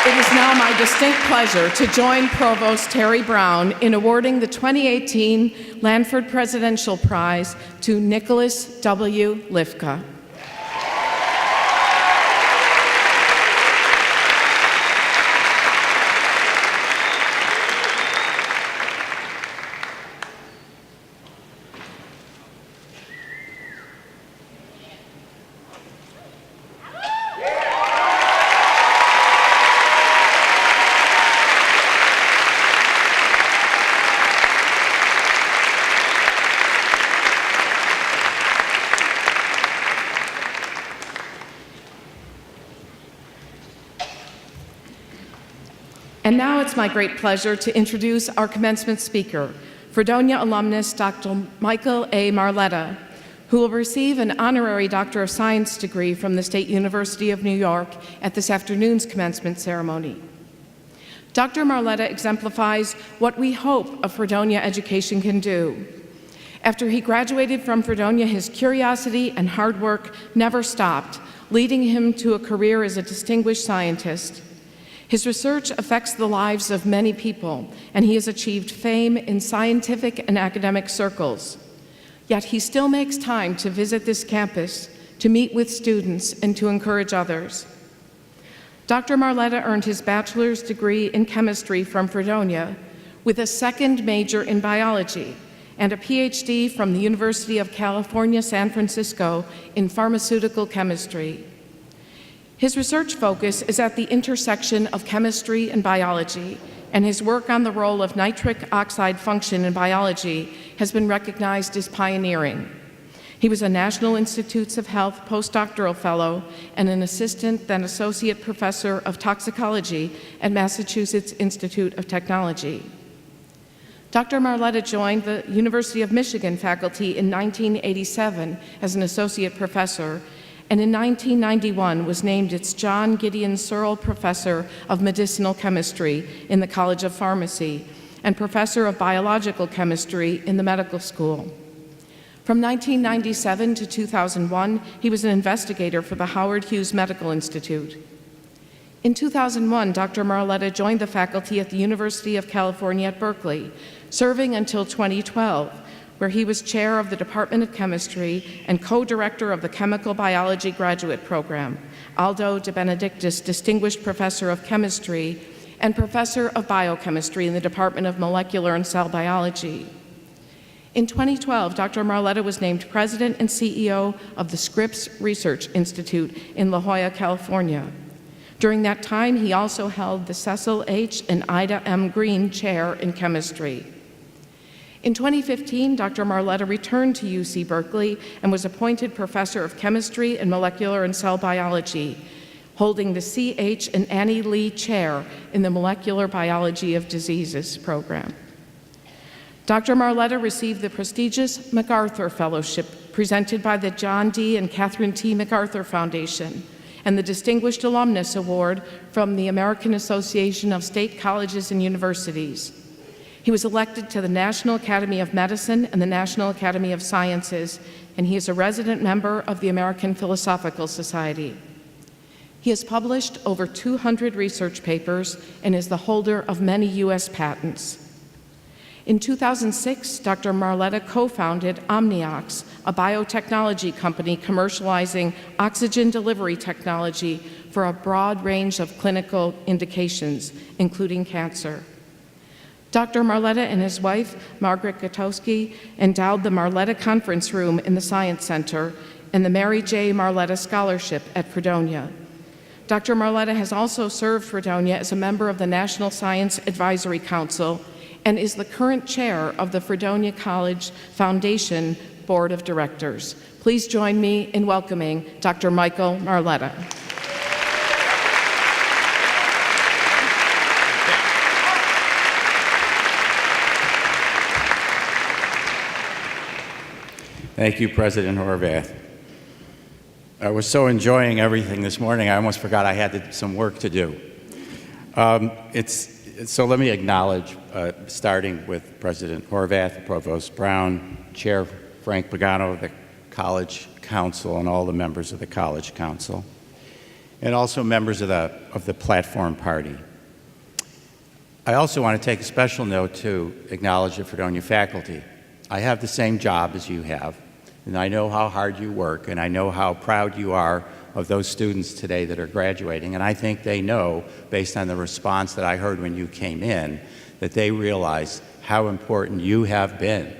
Speaker 2: It is now my distinct pleasure to join Provost Terry Brown in awarding the 2018 Lanford Presidential Prize to Nicholas W. Lifka. And now it's my great pleasure to introduce our commencement speaker, Fredonia alumnus Dr. Michael A. Marletta, who will receive an honorary Doctor of Science degree from the State University of New York at this afternoon's commencement ceremony. Dr. Marletta exemplifies what we hope a Fredonia education can do. After he graduated from Fredonia, his curiosity and hard work never stopped, leading him to a career as a distinguished scientist. His research affects the lives of many people, and he has achieved fame in scientific and academic circles. Yet he still makes time to visit this campus, to meet with students, and to encourage others. Dr. Marletta earned his bachelor's degree in chemistry from Fredonia, with a second major in biology, and a PhD from the University of California, San Francisco in pharmaceutical chemistry. His research focus is at the intersection of chemistry and biology, and his work on the role of nitric oxide function in biology has been recognized as pioneering. He was a National Institutes of Health postdoctoral fellow and an assistant, then associate professor of toxicology at Massachusetts Institute of Technology. Dr. Marletta joined the University of Michigan faculty in 1987 as an associate professor, and in 1991 was named its John Gideon Searle Professor of Medicinal Chemistry in the College of Pharmacy and Professor of Biological Chemistry in the medical school. From 1997 to 2001, he was an investigator for the Howard Hughes Medical Institute. In 2001, Dr. Marletta joined the faculty at the University of California at Berkeley, serving until 2012, where he was chair of the Department of Chemistry and co-director of the Chemical Biology Graduate Program, Aldo de Benedictis Distinguished Professor of Chemistry, and Professor of Biochemistry in the Department of Molecular and Cell Biology. In 2012, Dr. Marletta was named president and CEO of the Scripps Research Institute in La Jolla, California. During that time, he also held the Cecil H. and Ida M. Green Chair in Chemistry. In 2015, Dr. Marletta returned to UC Berkeley and was appointed Professor of Chemistry and Molecular and Cell Biology, holding the C.H. and Annie Lee Chair in the Molecular Biology of Diseases program. Dr. Marletta received the prestigious MacArthur Fellowship presented by the John D. and Catherine T. MacArthur Foundation and the Distinguished Alumnus Award from the American Association of State Colleges and Universities. He was elected to the National Academy of Medicine and the National Academy of Sciences, and he is a resident member of the American Philosophical Society. He has published over 200 research papers and is the holder of many U.S. patents. In 2006, Dr. Marletta co-founded Omniox, a biotechnology company commercializing oxygen delivery technology for a broad range of clinical indications, including cancer. Dr. Marletta and his wife, Margaret Gutowski, endowed the Marletta Conference Room in the Science Center and the Mary J. Marletta Scholarship at Fredonia. Dr. Marletta has also served Fredonia as a member of the National Science Advisory Council and is the current chair of the Fredonia College Foundation Board of Directors. Please join me in welcoming Dr. Michael Marletta.
Speaker 6: Thank you, President Horvath. I was so enjoying everything this morning, I almost forgot I had some work to do. So let me acknowledge, starting with President Horvath, Provost Brown, Chair Frank Pagano of the College Council, and all the members of the College Council, and also members of the Platform Party. I also want to take a special note to acknowledge the Fredonia faculty. I have the same job as you have, and I know how hard you work, and I know how proud you are of those students today that are graduating, and I think they know, based on the response that I heard when you came in, that they realize how important you have been.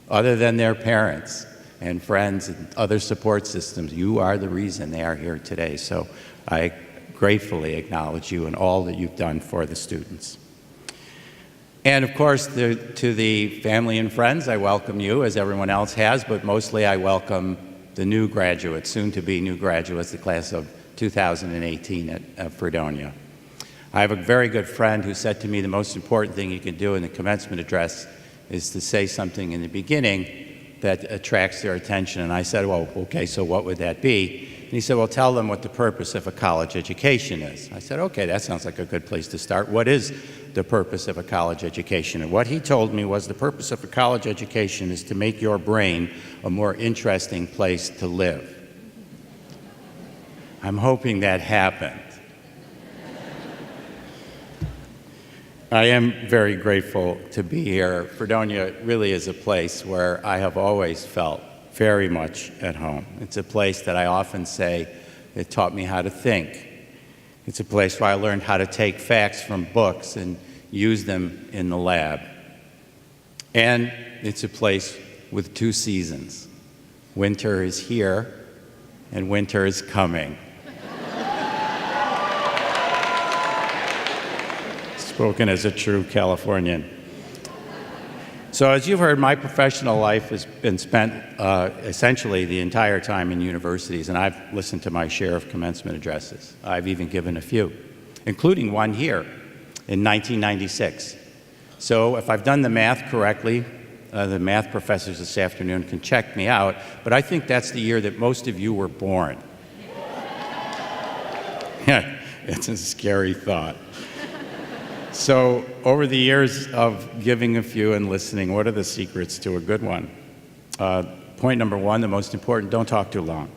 Speaker 6: Other than their parents and friends and other support systems, you are the reason they are here today. So I gratefully acknowledge you and all that you've done for the students. And of course, to the family and friends, I welcome you, as everyone else has, but mostly I welcome the new graduates, soon-to-be new graduates, the class of 2018 at Fredonia. I have a very good friend who said to me the most important thing you can do in the commencement address is to say something in the beginning that attracts their attention. And I said, well, okay, so what would that be? And he said, well, tell them what the purpose of a college education is. I said, okay, that sounds like a good place to start. What is the purpose of a college education? And what he told me was the purpose of a college education is to make your brain a more interesting place to live. I'm hoping that happened. I am very grateful to be here. Fredonia really is a place where I have always felt very much at home. It's a place that I often say it taught me how to think. It's a place where I learned how to take facts from books and use them in the lab. And it's a place with two seasons. Winter is here, and winter is coming. spoken as a true Californian. So as you've heard, my professional life has been spent essentially the entire time in universities, and I've listened to my share of commencement addresses. I've even given a few, including one here in 1996. So if I've done the math correctly, the math professors this afternoon can check me out, but I think that's the year that most of you were born. It's a scary thought. So over the years of giving a few and listening, what are the secrets to a good one? Point number one, the most important, don't talk too long.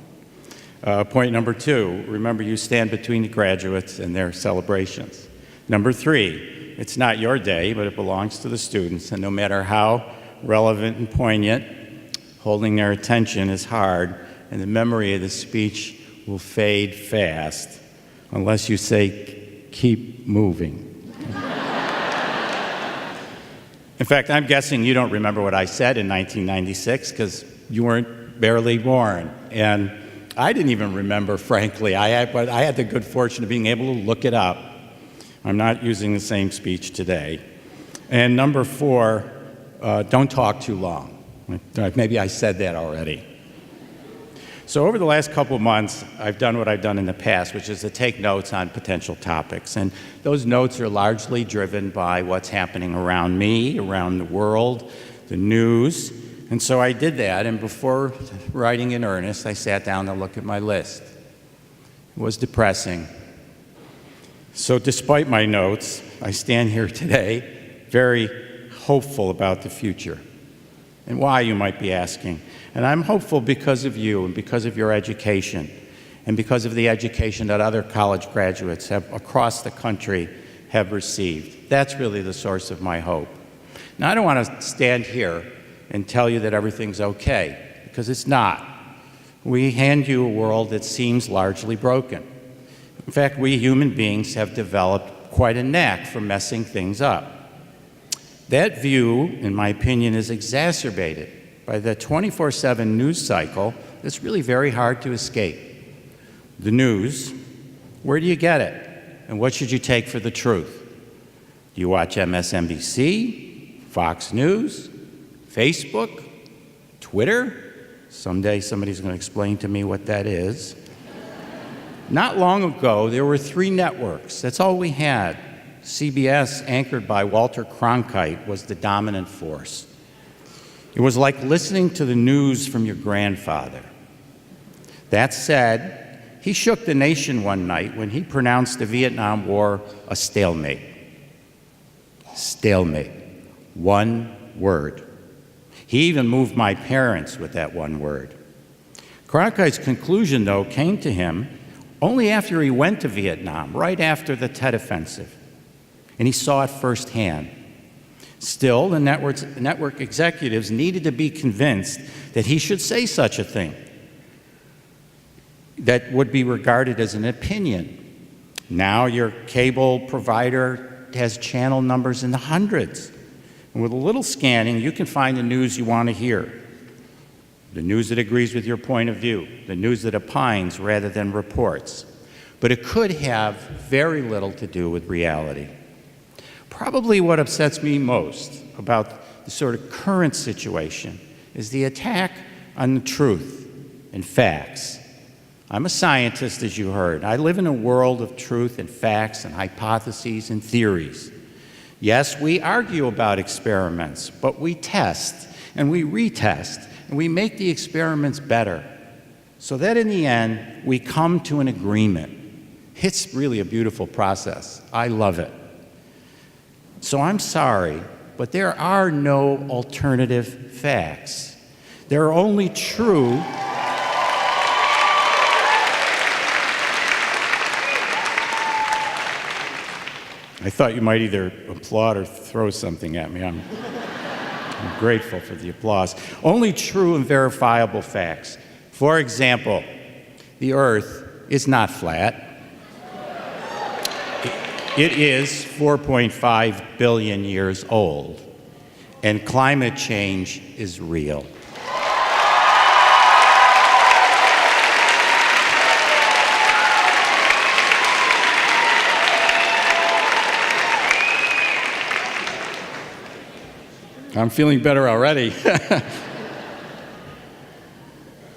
Speaker 6: Point number two, remember you stand between the graduates and their celebrations. Number three, it's not your day, but it belongs to the students, and no matter how relevant and poignant, holding their attention is hard, and the memory of the speech will fade fast unless you say, keep moving. In fact, I'm guessing you don't remember what I said in 1996 because you weren't barely born. And I didn't even remember, frankly. But I had the good fortune of being able to look it up. I'm not using the same speech today. And number four, don't talk too long. Maybe I said that already. So over the last couple of months, I've done what I've done in the past, which is to take notes on potential topics. And those notes are largely driven by what's happening around me, around the world, the news. And so I did that, and before writing in earnest, I sat down to look at my list. It was depressing. So despite my notes, I stand here today very hopeful about the future. And why, you might be asking. And I'm hopeful because of you and because of your education and because of the education that other college graduates across the country have received. That's really the source of my hope. Now, I don't want to stand here and tell you that everything's okay, because it's not. We hand you a world that seems largely broken. In fact, we human beings have developed quite a knack for messing things up. That view, in my opinion, is exacerbated by the 24/7 news cycle that's really very hard to escape. The news, where do you get it? And what should you take for the truth? Do you watch MSNBC, Fox News, Facebook, Twitter? Someday somebody's going to explain to me what that is. Not long ago, there were 3 networks. That's all we had. CBS, anchored by Walter Cronkite, was the dominant force. It was like listening to the news from your grandfather. That said, he shook the nation one night when he pronounced the Vietnam War a stalemate. Stalemate. One word. He even moved my parents with that one word. Cronkite's conclusion, though, came to him only after he went to Vietnam, right after the Tet Offensive, and he saw it firsthand. Still, the network executives needed to be convinced that he should say such a thing that would be regarded as an opinion. Now your cable provider has channel numbers in the hundreds. And with a little scanning, you can find the news you want to hear. The news that agrees with your point of view, the news that opines rather than reports. But it could have very little to do with reality. Probably what upsets me most about the sort of current situation is the attack on the truth and facts. I'm a scientist, as you heard. I live in a world of truth and facts and hypotheses and theories. Yes, we argue about experiments, but we test and we retest and we make the experiments better so that in the end we come to an agreement. It's really a beautiful process. I love it. So I'm sorry, but there are no alternative facts. There are only true I thought you might either applaud or throw something at me. I'm grateful for the applause. Only true and verifiable facts. For example, the Earth is not flat. It is 4.5 billion years old, and climate change is real. I'm feeling better already.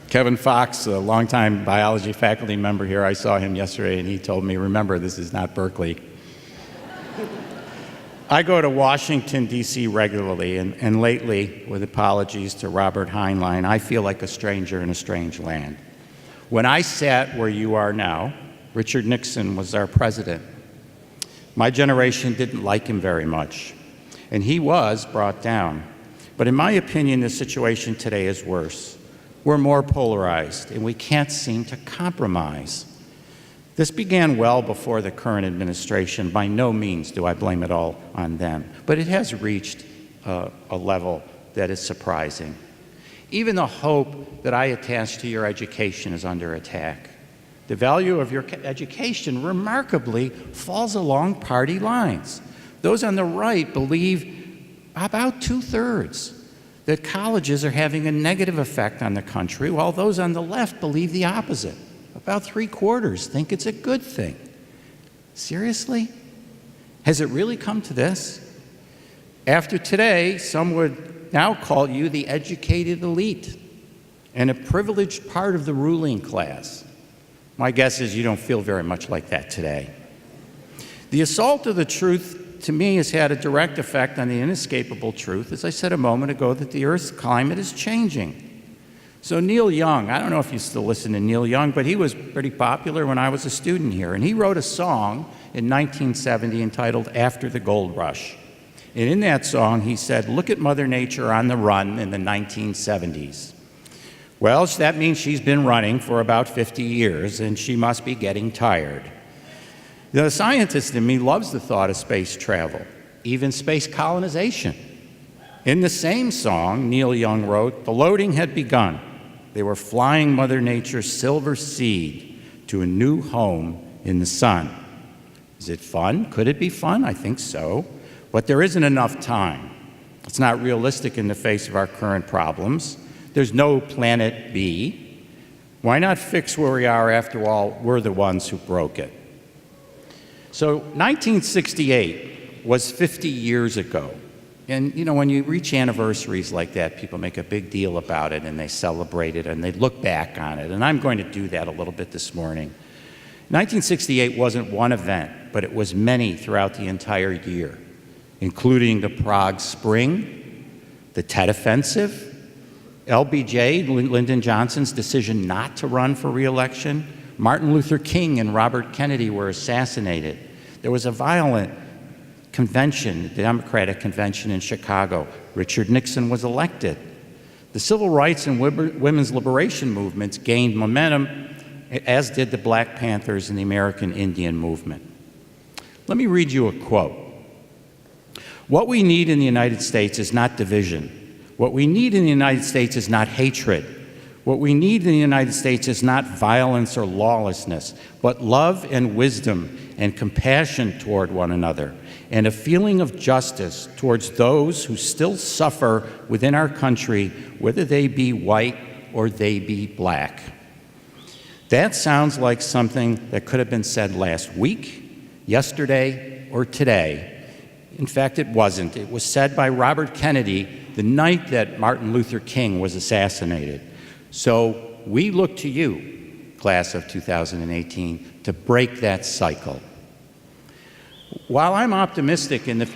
Speaker 6: Kevin Fox, a longtime biology faculty member here, I saw him yesterday and he told me, remember, this is not Berkeley. I go to Washington, D.C. regularly, and lately, with apologies to Robert Heinlein, I feel like a stranger in a strange land. When I sat where you are now, Richard Nixon was our president. My generation didn't like him very much, and he was brought down. But in my opinion, the situation today is worse. We're more polarized, and we can't seem to compromise. This began well before the current administration. By no means do I blame it all on them, but it has reached a level that is surprising. Even the hope that I attach to your education is under attack. The value of your education remarkably falls along party lines. Those on the right believe about 2/3 that colleges are having a negative effect on the country, while those on the left believe the opposite. About 3/4 think it's a good thing. Seriously? Has it really come to this? After today, some would now call you the educated elite and a privileged part of the ruling class. My guess is you don't feel very much like that today. The assault of the truth, to me, has had a direct effect on the inescapable truth, as I said a moment ago, that the Earth's climate is changing. So Neil Young, I don't know if you still listen to Neil Young, but he was pretty popular when I was a student here, and he wrote a song in 1970 entitled After the Gold Rush. And in that song, he said, look at Mother Nature on the run in the 1970s. Well, that means she's been running for about 50 years, and she must be getting tired. The scientist in me loves the thought of space travel, even space colonization. In the same song, Neil Young wrote, the loading had begun. They were flying Mother Nature's silver seed to a new home in the sun. Is it fun? Could it be fun? I think so. But there isn't enough time. It's not realistic in the face of our current problems. There's no planet B. Why not fix where we are? After all, we're the ones who broke it. So 1968 was 50 years ago. And you know, when you reach anniversaries like that, people make a big deal about it and they celebrate it and they look back on it. And I'm going to do that a little bit this morning. 1968 wasn't one event, but it was many throughout the entire year, including the Prague Spring, the Tet Offensive, LBJ, Lyndon Johnson's decision not to run for re-election. Martin Luther King and Robert Kennedy were assassinated. There was a violent convention, the Democratic Convention in Chicago. Richard Nixon was elected. The civil rights and women's liberation movements gained momentum, as did the Black Panthers and the American Indian movement. Let me read you a quote. What we need in the United States is not division. What we need in the United States is not hatred. What we need in the United States is not violence or lawlessness, but love and wisdom and compassion toward one another, and a feeling of justice towards those who still suffer within our country, whether they be white or they be black. That sounds like something that could have been said last week, yesterday, or today. In fact, it wasn't. It was said by Robert Kennedy the night that Martin Luther King was assassinated. So we look to you, class of 2018, to break that cycle. While I'm optimistic in the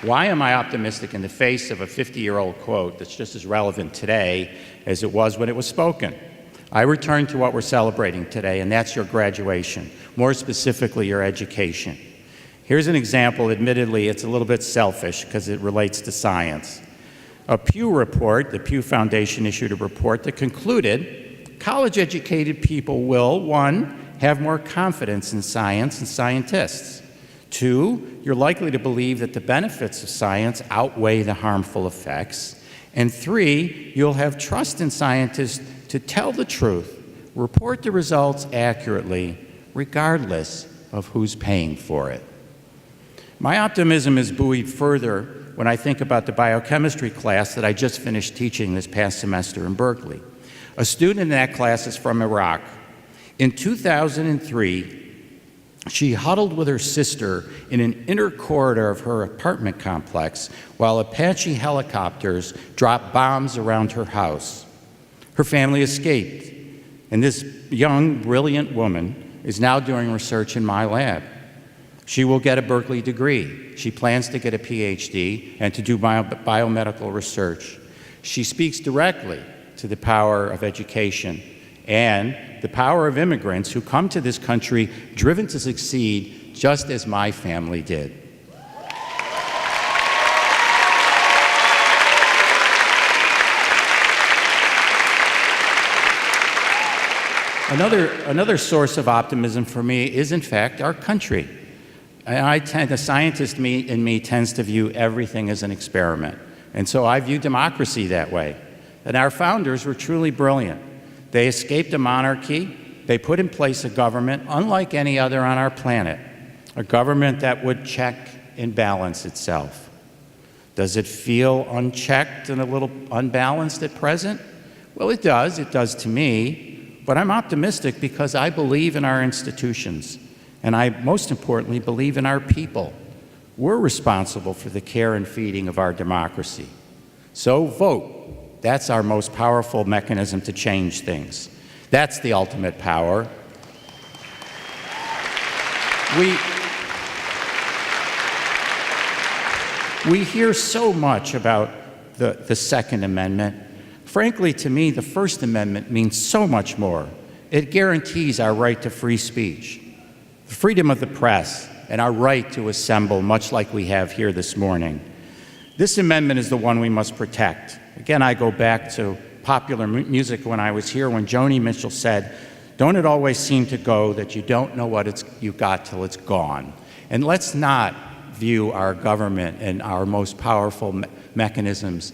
Speaker 6: Why am I optimistic in the face of a 50-year-old quote that's just as relevant today as it was when it was spoken? I return to what we're celebrating today, and that's your graduation, more specifically your education. Here's an example. Admittedly, it's a little bit selfish because it relates to science. A Pew report, the Pew Foundation issued a report that concluded college-educated people will, 1, have more confidence in science and scientists. 2, you're likely to believe that the benefits of science outweigh the harmful effects. And 3, you'll have trust in scientists to tell the truth, report the results accurately, regardless of who's paying for it. My optimism is buoyed further when I think about the biochemistry class that I just finished teaching this past semester in Berkeley. A student in that class is from Iraq. In 2003, she huddled with her sister in an inner corridor of her apartment complex while Apache helicopters dropped bombs around her house. Her family escaped, and this young, brilliant woman is now doing research in my lab. She will get a Berkeley degree. She plans to get a PhD and to do biomedical research. She speaks directly to the power of education and the power of immigrants who come to this country driven to succeed, just as my family did. Another source of optimism for me is, in fact, our country. The scientist in me tends to view everything as an experiment. And so I view democracy that way. And our founders were truly brilliant. They escaped a monarchy. They put in place a government unlike any other on our planet, a government that would check and balance itself. Does it feel unchecked and a little unbalanced at present? Well, it does. It does to me. But I'm optimistic because I believe in our institutions. And I, most importantly, believe in our people. We're responsible for the care and feeding of our democracy. So vote. That's our most powerful mechanism to change things. That's the ultimate power. We hear so much about the Second Amendment. Frankly, to me, the First Amendment means so much more. It guarantees our right to free speech, the freedom of the press, and our right to assemble, much like we have here this morning. This amendment is the one we must protect. Again, I go back to popular music when I was here, when Joni Mitchell said, "Don't it always seem to go that you don't know what you got till it's gone?" And let's not view our government and our most powerful mechanisms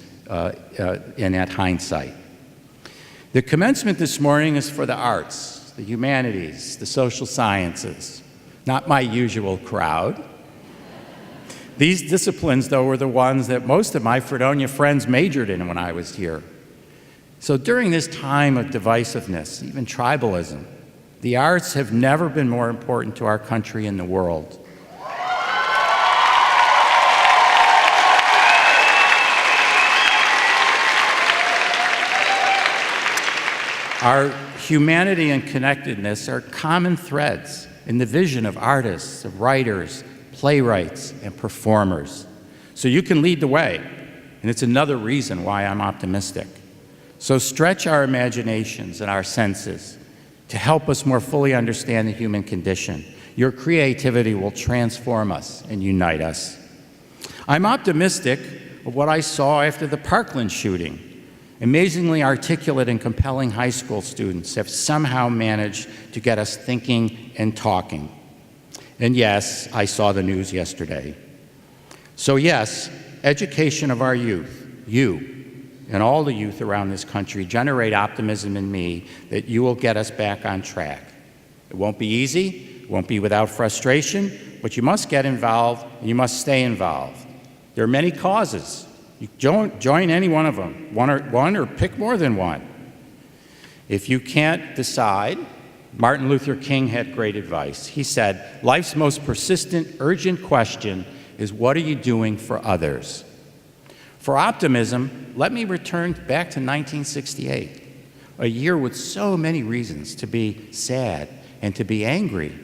Speaker 6: in that hindsight. The commencement this morning is for the arts, the humanities, the social sciences, not my usual crowd. These disciplines, though, were the ones that most of my Fredonia friends majored in when I was here. So during this time of divisiveness, even tribalism, the arts have never been more important to our country and the world. Our humanity and connectedness are common threads in the vision of artists, of writers, playwrights, and performers. So you can lead the way, and it's another reason why I'm optimistic. So stretch our imaginations and our senses to help us more fully understand the human condition. Your creativity will transform us and unite us. I'm optimistic of what I saw after the Parkland shooting. Amazingly articulate and compelling high school students have somehow managed to get us thinking and talking. And yes, I saw the news yesterday. So yes, education of our youth, you, and all the youth around this country generate optimism in me that you will get us back on track. It won't be easy, it won't be without frustration, but you must get involved and you must stay involved. There are many causes. You join any one of them, one or pick more than one. If you can't decide, Martin Luther King had great advice. He said, life's most persistent, urgent question is, what are you doing for others? For optimism, let me return back to 1968, a year with so many reasons to be sad and to be angry.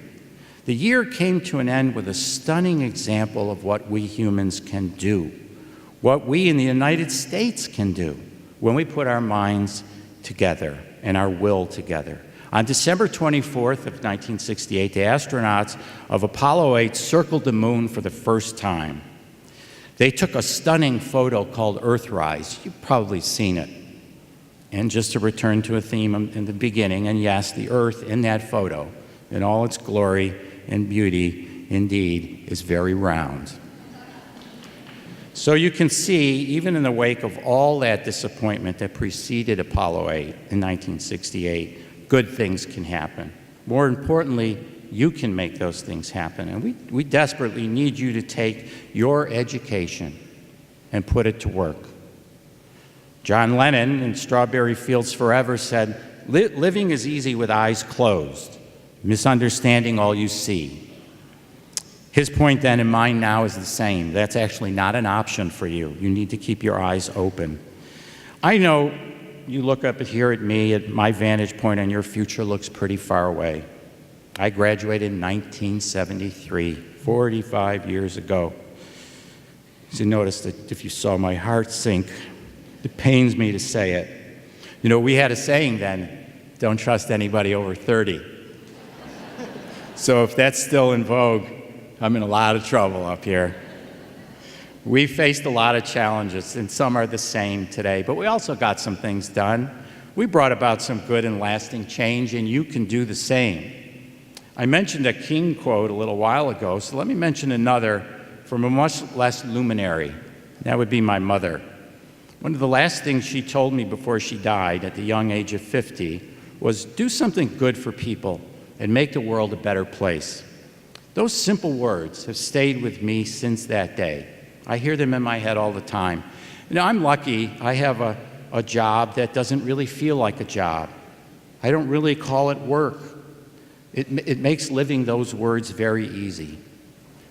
Speaker 6: The year came to an end with a stunning example of what we humans can do, what we in the United States can do when we put our minds together and our will together. On December 24th of 1968, the astronauts of Apollo 8 circled the moon for the first time. They took a stunning photo called Earthrise. You've probably seen it. And just to return to a theme in the beginning, and yes, the Earth in that photo, in all its glory and beauty, indeed, is very round. So you can see, even in the wake of all that disappointment that preceded Apollo 8 in 1968, good things can happen. More importantly, you can make those things happen. And we desperately need you to take your education and put it to work. John Lennon in Strawberry Fields Forever said, living is easy with eyes closed, misunderstanding all you see. His point then and mine now is the same. That's actually not an option for you. You need to keep your eyes open. I know you look up here at me, at my vantage point, and your future looks pretty far away. I graduated in 1973, 45 years ago. You notice that if you saw my heart sink, it pains me to say it. You know, we had a saying then, don't trust anybody over 30. So if that's still in vogue, I'm in a lot of trouble up here. We faced a lot of challenges, and some are the same today, but we also got some things done. We brought about some good and lasting change, and you can do the same. I mentioned a King quote a little while ago, so let me mention another from a much less luminary. That would be my mother. One of the last things she told me before she died at the young age of 50 was, do something good for people and make the world a better place. Those simple words have stayed with me since that day. I hear them in my head all the time. You know, I'm lucky I have a job that doesn't really feel like a job. I don't really call it work. It makes living those words very easy.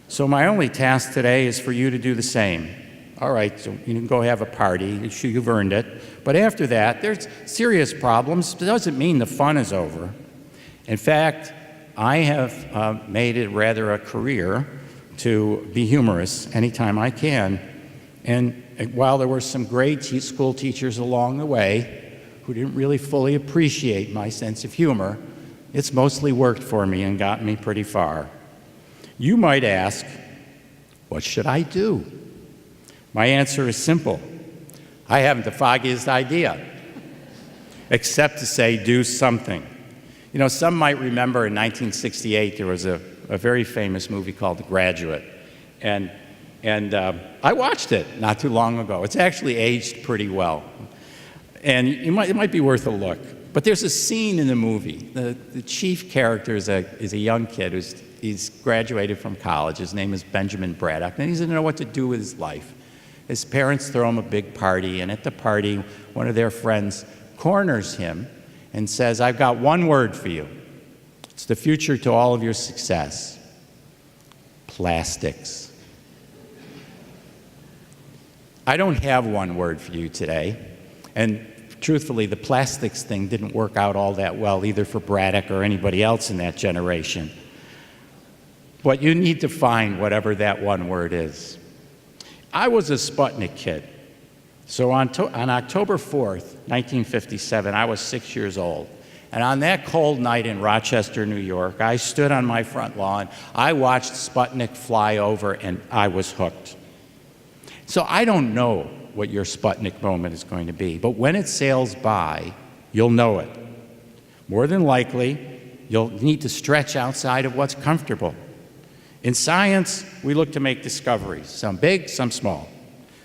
Speaker 6: So my only task today is for you to do the same. All right, so you can go have a party, you've earned it. But after that, there's serious problems. It doesn't mean the fun is over. In fact, I have made it rather a career to be humorous anytime I can. And while there were some great school teachers along the way who didn't really fully appreciate my sense of humor, it's mostly worked for me and got me pretty far. You might ask, what should I do? My answer is simple. I haven't the foggiest idea, except to say do something. You know, some might remember in 1968 there was a very famous movie called Undergraduate, and I watched it not too long ago. It's actually aged pretty well, and it might be worth a look. But there's a scene in the movie. The chief character is a young kid he's graduated from college. His name is Benjamin Braddock, and he doesn't know what to do with his life. His parents throw him a big party, and at the party, one of their friends corners him and says, I've got one word for you. It's the future to all of your success. Plastics. I don't have one word for you today, and truthfully, the plastics thing didn't work out all that well either for Braddock or anybody else in that generation. But you need to find whatever that one word is. I was a Sputnik kid. So on October 4th, 1957, I was 6 years old. And on that cold night in Rochester, New York, I stood on my front lawn, I watched Sputnik fly over, and I was hooked. So I don't know what your Sputnik moment is going to be, but when it sails by, you'll know it. More than likely, you'll need to stretch outside of what's comfortable. In science, we look to make discoveries, some big, some small.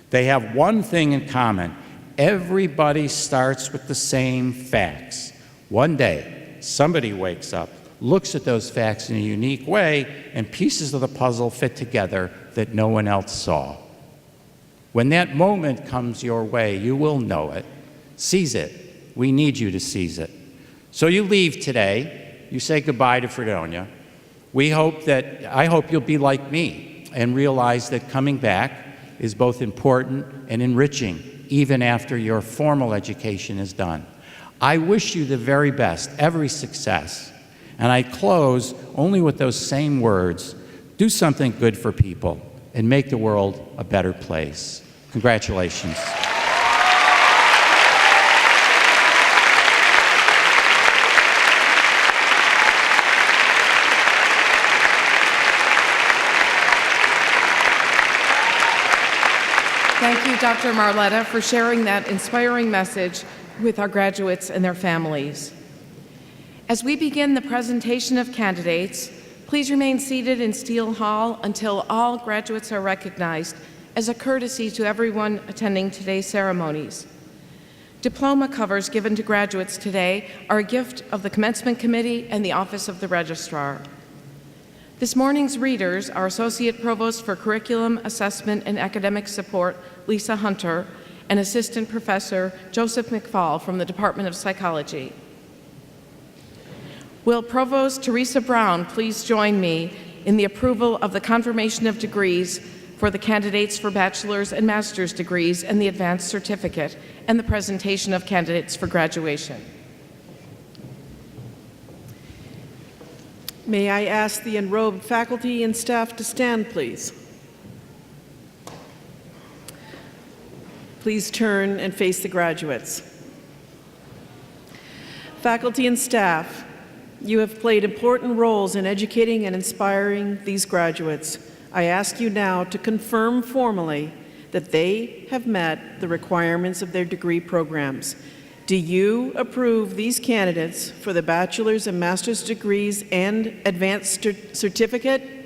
Speaker 6: They have one thing in common. Everybody starts with the same facts. One day, somebody wakes up, looks at those facts in a unique way, and pieces of the puzzle fit together that no one else saw. When that moment comes your way, you will know it. Seize it. We need you to seize it. So you leave today. You say goodbye to Fredonia. I hope you'll be like me and realize that coming back is both important and enriching, even after your formal education is done. I wish you the very best, every success. And I close only with those same words: do something good for people and make the world a better place. Congratulations.
Speaker 2: Thank you, Dr. Marletta, for sharing that inspiring message with our graduates and their families. As we begin the presentation of candidates, please remain seated in Steele Hall until all graduates are recognized, as a courtesy to everyone attending today's ceremonies. Diploma covers given to graduates today are a gift of the Commencement Committee and the Office of the Registrar. This morning's readers are Associate Provost for Curriculum, Assessment, and Academic Support, Lisa Hunter, and Assistant Professor Joseph McFall from the Department of Psychology. Will Provost Teresa Brown please join me in the approval of the confirmation of degrees for the candidates for bachelor's and master's degrees and the advanced certificate, and the presentation of candidates for graduation?
Speaker 7: May I ask the enrobed faculty and staff to stand, please? Please turn and face the graduates. Faculty and staff, you have played important roles in educating and inspiring these graduates. I ask you now to confirm formally that they have met the requirements of their degree programs. Do you approve these candidates for the bachelor's and master's degrees and advanced certificate?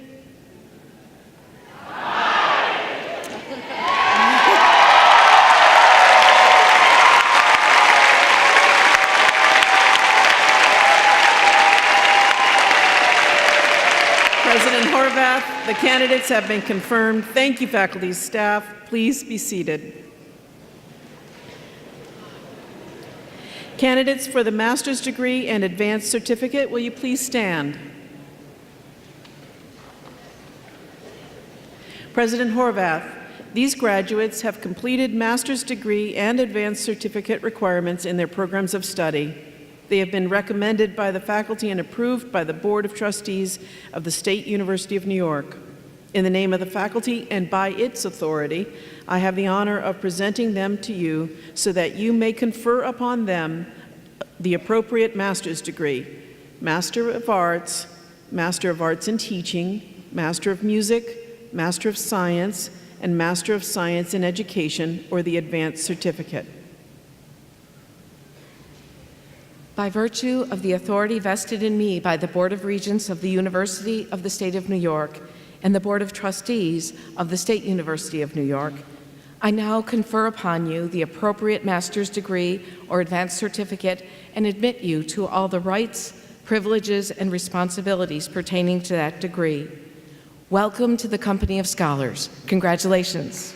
Speaker 7: President Horvath, the candidates have been confirmed. Thank you, faculty and staff. Please be seated. Candidates for the master's degree and advanced certificate, will you please stand? President Horvath, these graduates have completed master's degree and advanced certificate requirements in their programs of study. They have been recommended by the faculty and approved by the Board of Trustees of the State University of New York. In the name of the faculty and by its authority, I have the honor of presenting them to you so that you may confer upon them the appropriate master's degree: Master of Arts in Teaching, Master of Music, Master of Science, and Master of Science in Education, or the Advanced Certificate.
Speaker 2: By virtue of the authority vested in me by the Board of Regents of the University of the State of New York and the Board of Trustees of the State University of New York, I now confer upon you the appropriate master's degree or advanced certificate and admit you to all the rights, privileges, and responsibilities pertaining to that degree. Welcome to the company of scholars. Congratulations.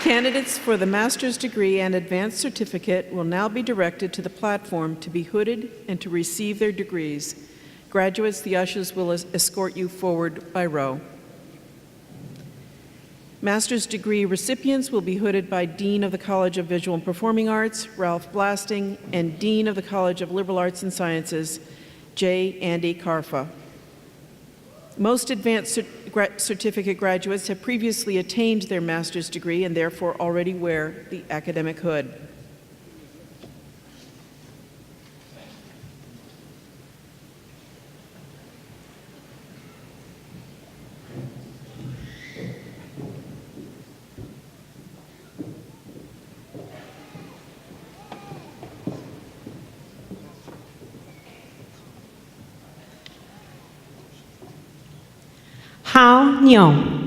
Speaker 7: Candidates for the master's degree and advanced certificate will now be directed to the platform to be hooded and to receive their degrees. Graduates, the ushers will escort you forward by row. Master's degree recipients will be hooded by Dean of the College of Visual and Performing Arts, Ralph Blasting, and Dean of the College of Liberal Arts and Sciences, J. Andy Carfa. Most advanced certificate graduates have previously attained their master's degree and therefore already wear the academic hood.
Speaker 8: Hao Nyong.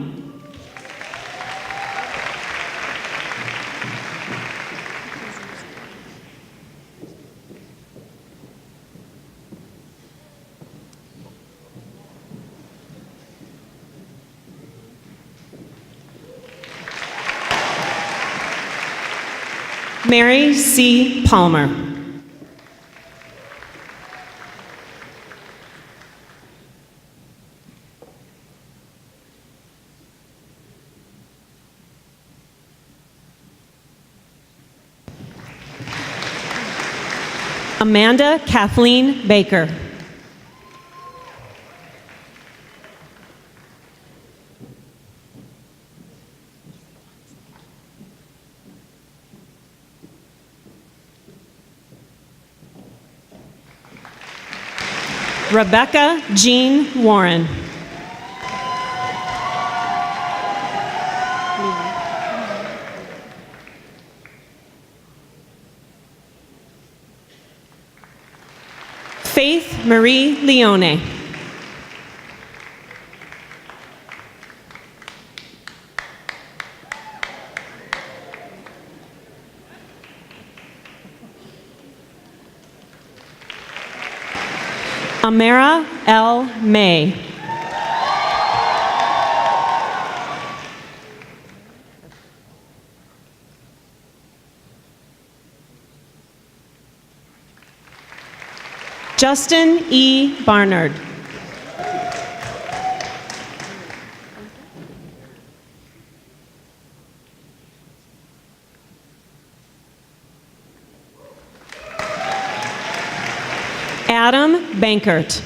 Speaker 8: Mary C. Palmer. Amanda Kathleen Baker. Rebecca Jean Warren. Faith Marie Leone. Amara L. May. Justin E. Barnard. Adam Bankert.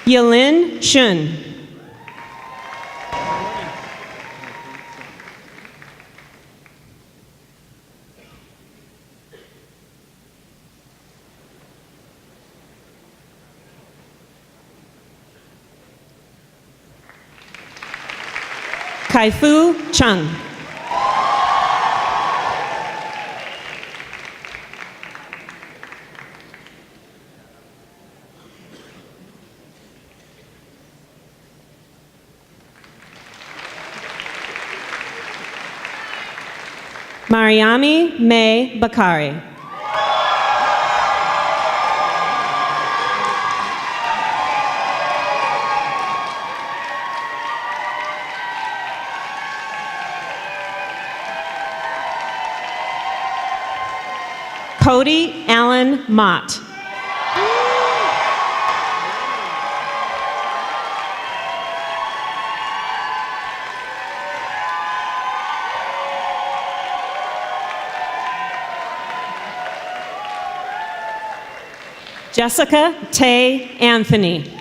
Speaker 8: Yelin Shun. Kai-Fu Chung. Mariami May Bakari. Cody Allen Mott. Jessica Tay Anthony.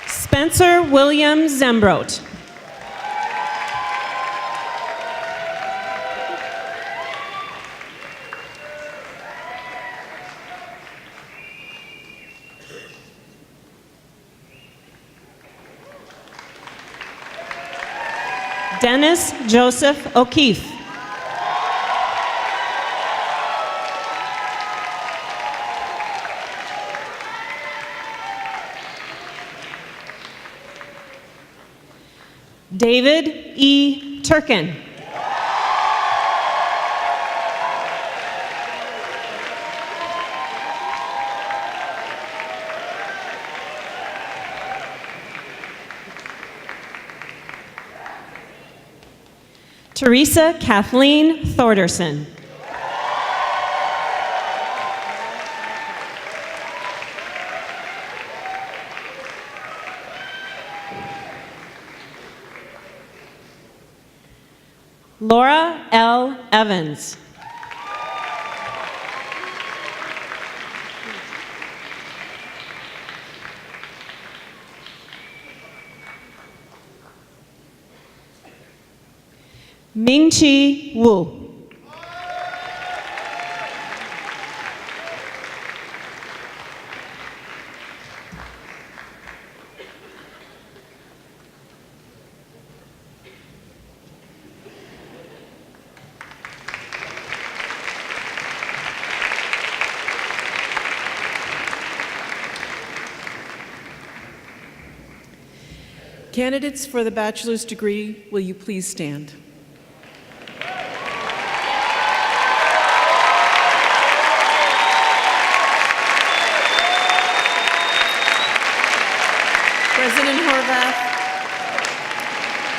Speaker 8: Spencer William Zembrot. Dennis Joseph O'Keefe. David E. Turkin. Teresa Kathleen Thorderson. Laura L. Evans. Ming-Chi Wu.
Speaker 7: Candidates for the bachelor's degree, will you please stand?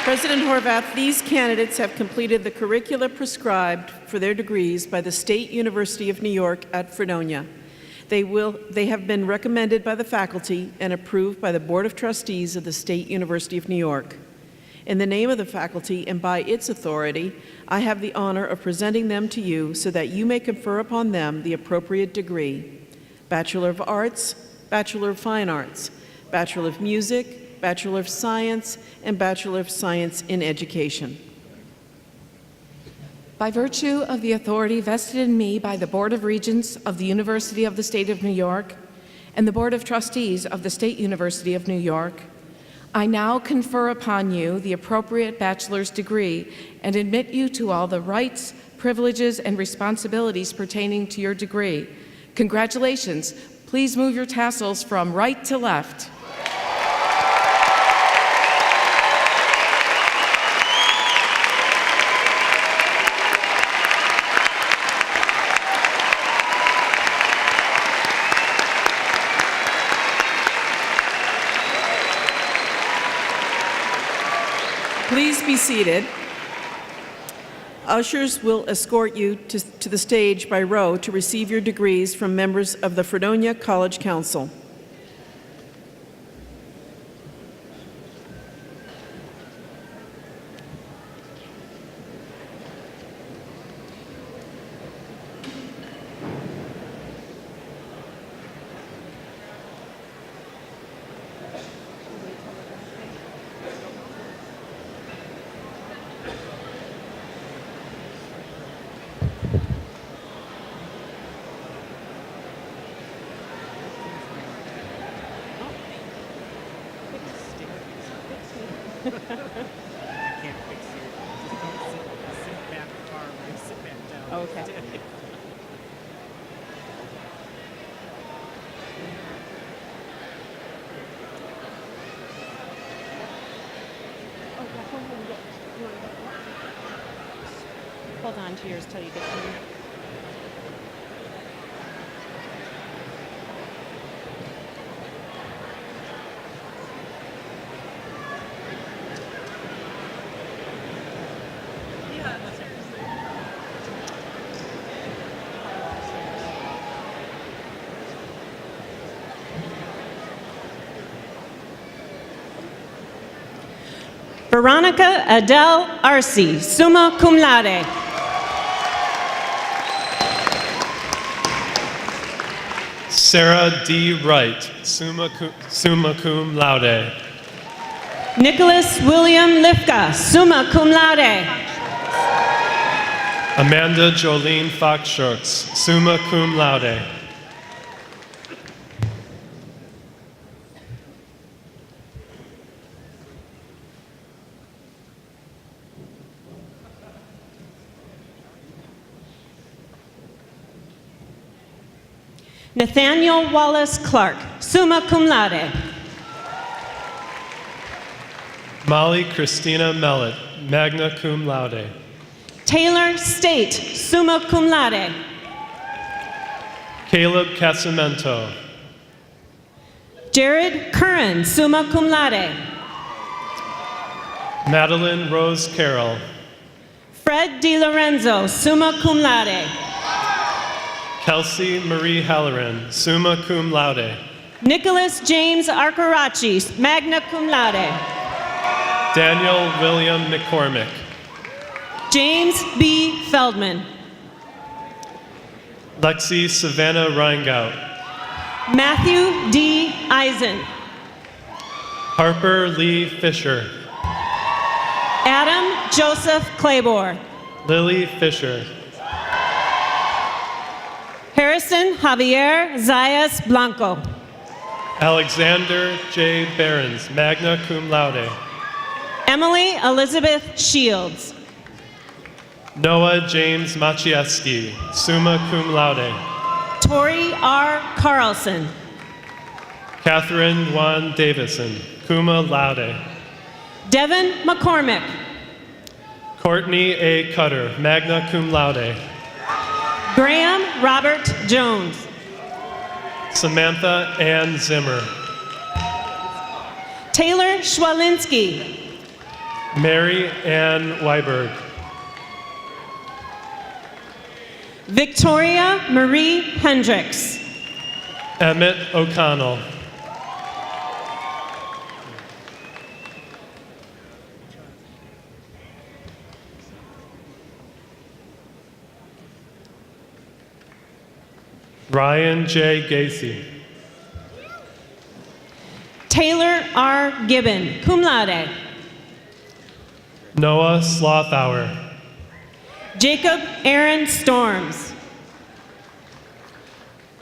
Speaker 7: President Horvath, these candidates have completed the curricula prescribed for their degrees by the State University of New York at Fredonia. They have been recommended by the faculty and approved by the Board of Trustees of the State University of New York. In the name of the faculty and by its authority, I have the honor of presenting them to you so that you may confer upon them the appropriate degree: Bachelor of Arts, Bachelor of Fine Arts, Bachelor of Music, Bachelor of Science, and Bachelor of Science in Education.
Speaker 2: By virtue of the authority vested in me by the Board of Regents of the University of the State of New York and the Board of Trustees of the State University of New York, I now confer upon you the appropriate bachelor's degree and admit you to all the rights, privileges, and responsibilities pertaining to your degree. Congratulations. Please move your tassels from right to left.
Speaker 7: Please be seated. Ushers will escort you to the stage by row to receive your degrees from members of the Fredonia College Council.
Speaker 8: Okay. Hold on to yours till you get to me. Veronica Adele Arce, summa cum laude.
Speaker 9: Sarah D. Wright, summa cum laude.
Speaker 8: Nicholas William Lifka, summa cum laude.
Speaker 9: Amanda Jolene Fox-Shooks, summa cum laude.
Speaker 8: Nathaniel Wallace Clark, summa cum laude.
Speaker 9: Molly Christina Mellett, magna cum laude.
Speaker 8: Taylor State, summa cum laude.
Speaker 9: Caleb Casamento.
Speaker 8: Jared Curran, summa cum laude.
Speaker 9: Madeline Rose Carroll.
Speaker 8: Fred DiLorenzo, summa cum laude.
Speaker 9: Kelsey Marie Halloran, summa cum laude.
Speaker 8: Nicholas James Arcarachi, magna cum laude.
Speaker 9: Daniel William McCormick.
Speaker 8: James B. Feldman.
Speaker 9: Lexi Savannah Reingout.
Speaker 8: Matthew D. Eisen.
Speaker 9: Harper Lee Fisher.
Speaker 8: Adam Joseph Claybor.
Speaker 9: Lily Fisher.
Speaker 8: Harrison Javier Zayas Blanco.
Speaker 9: Alexander J. Behrens, magna cum laude.
Speaker 8: Emily Elizabeth Shields.
Speaker 9: Noah James Machieski, summa cum laude.
Speaker 8: Tori R. Carlson.
Speaker 9: Catherine Juan Davison, cum laude.
Speaker 8: Devin McCormick.
Speaker 9: Courtney A. Cutter, magna cum laude.
Speaker 8: Graham Robert Jones.
Speaker 9: Samantha Ann Zimmer.
Speaker 8: Taylor Schwalinski.
Speaker 9: Mary Ann Weiberg.
Speaker 8: Victoria Marie Hendricks.
Speaker 9: Emmett O'Connell. Ryan J. Gacy.
Speaker 8: Taylor R. Gibbon, cum laude.
Speaker 9: Noah Slothauer.
Speaker 8: Jacob Aaron Storms.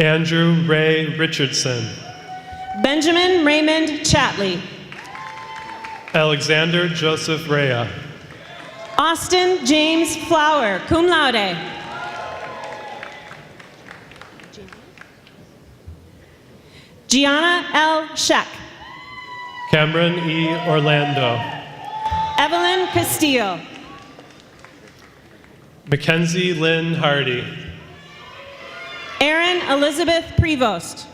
Speaker 9: Andrew Ray Richardson.
Speaker 8: Benjamin Raymond Chatley.
Speaker 9: Alexander Joseph Rea.
Speaker 8: Austin James Flower, cum laude. Gianna L. Sheck.
Speaker 9: Cameron E. Orlando.
Speaker 8: Evelyn Castillo.
Speaker 9: Mackenzie Lynn Hardy.
Speaker 8: Erin Elizabeth Prevost.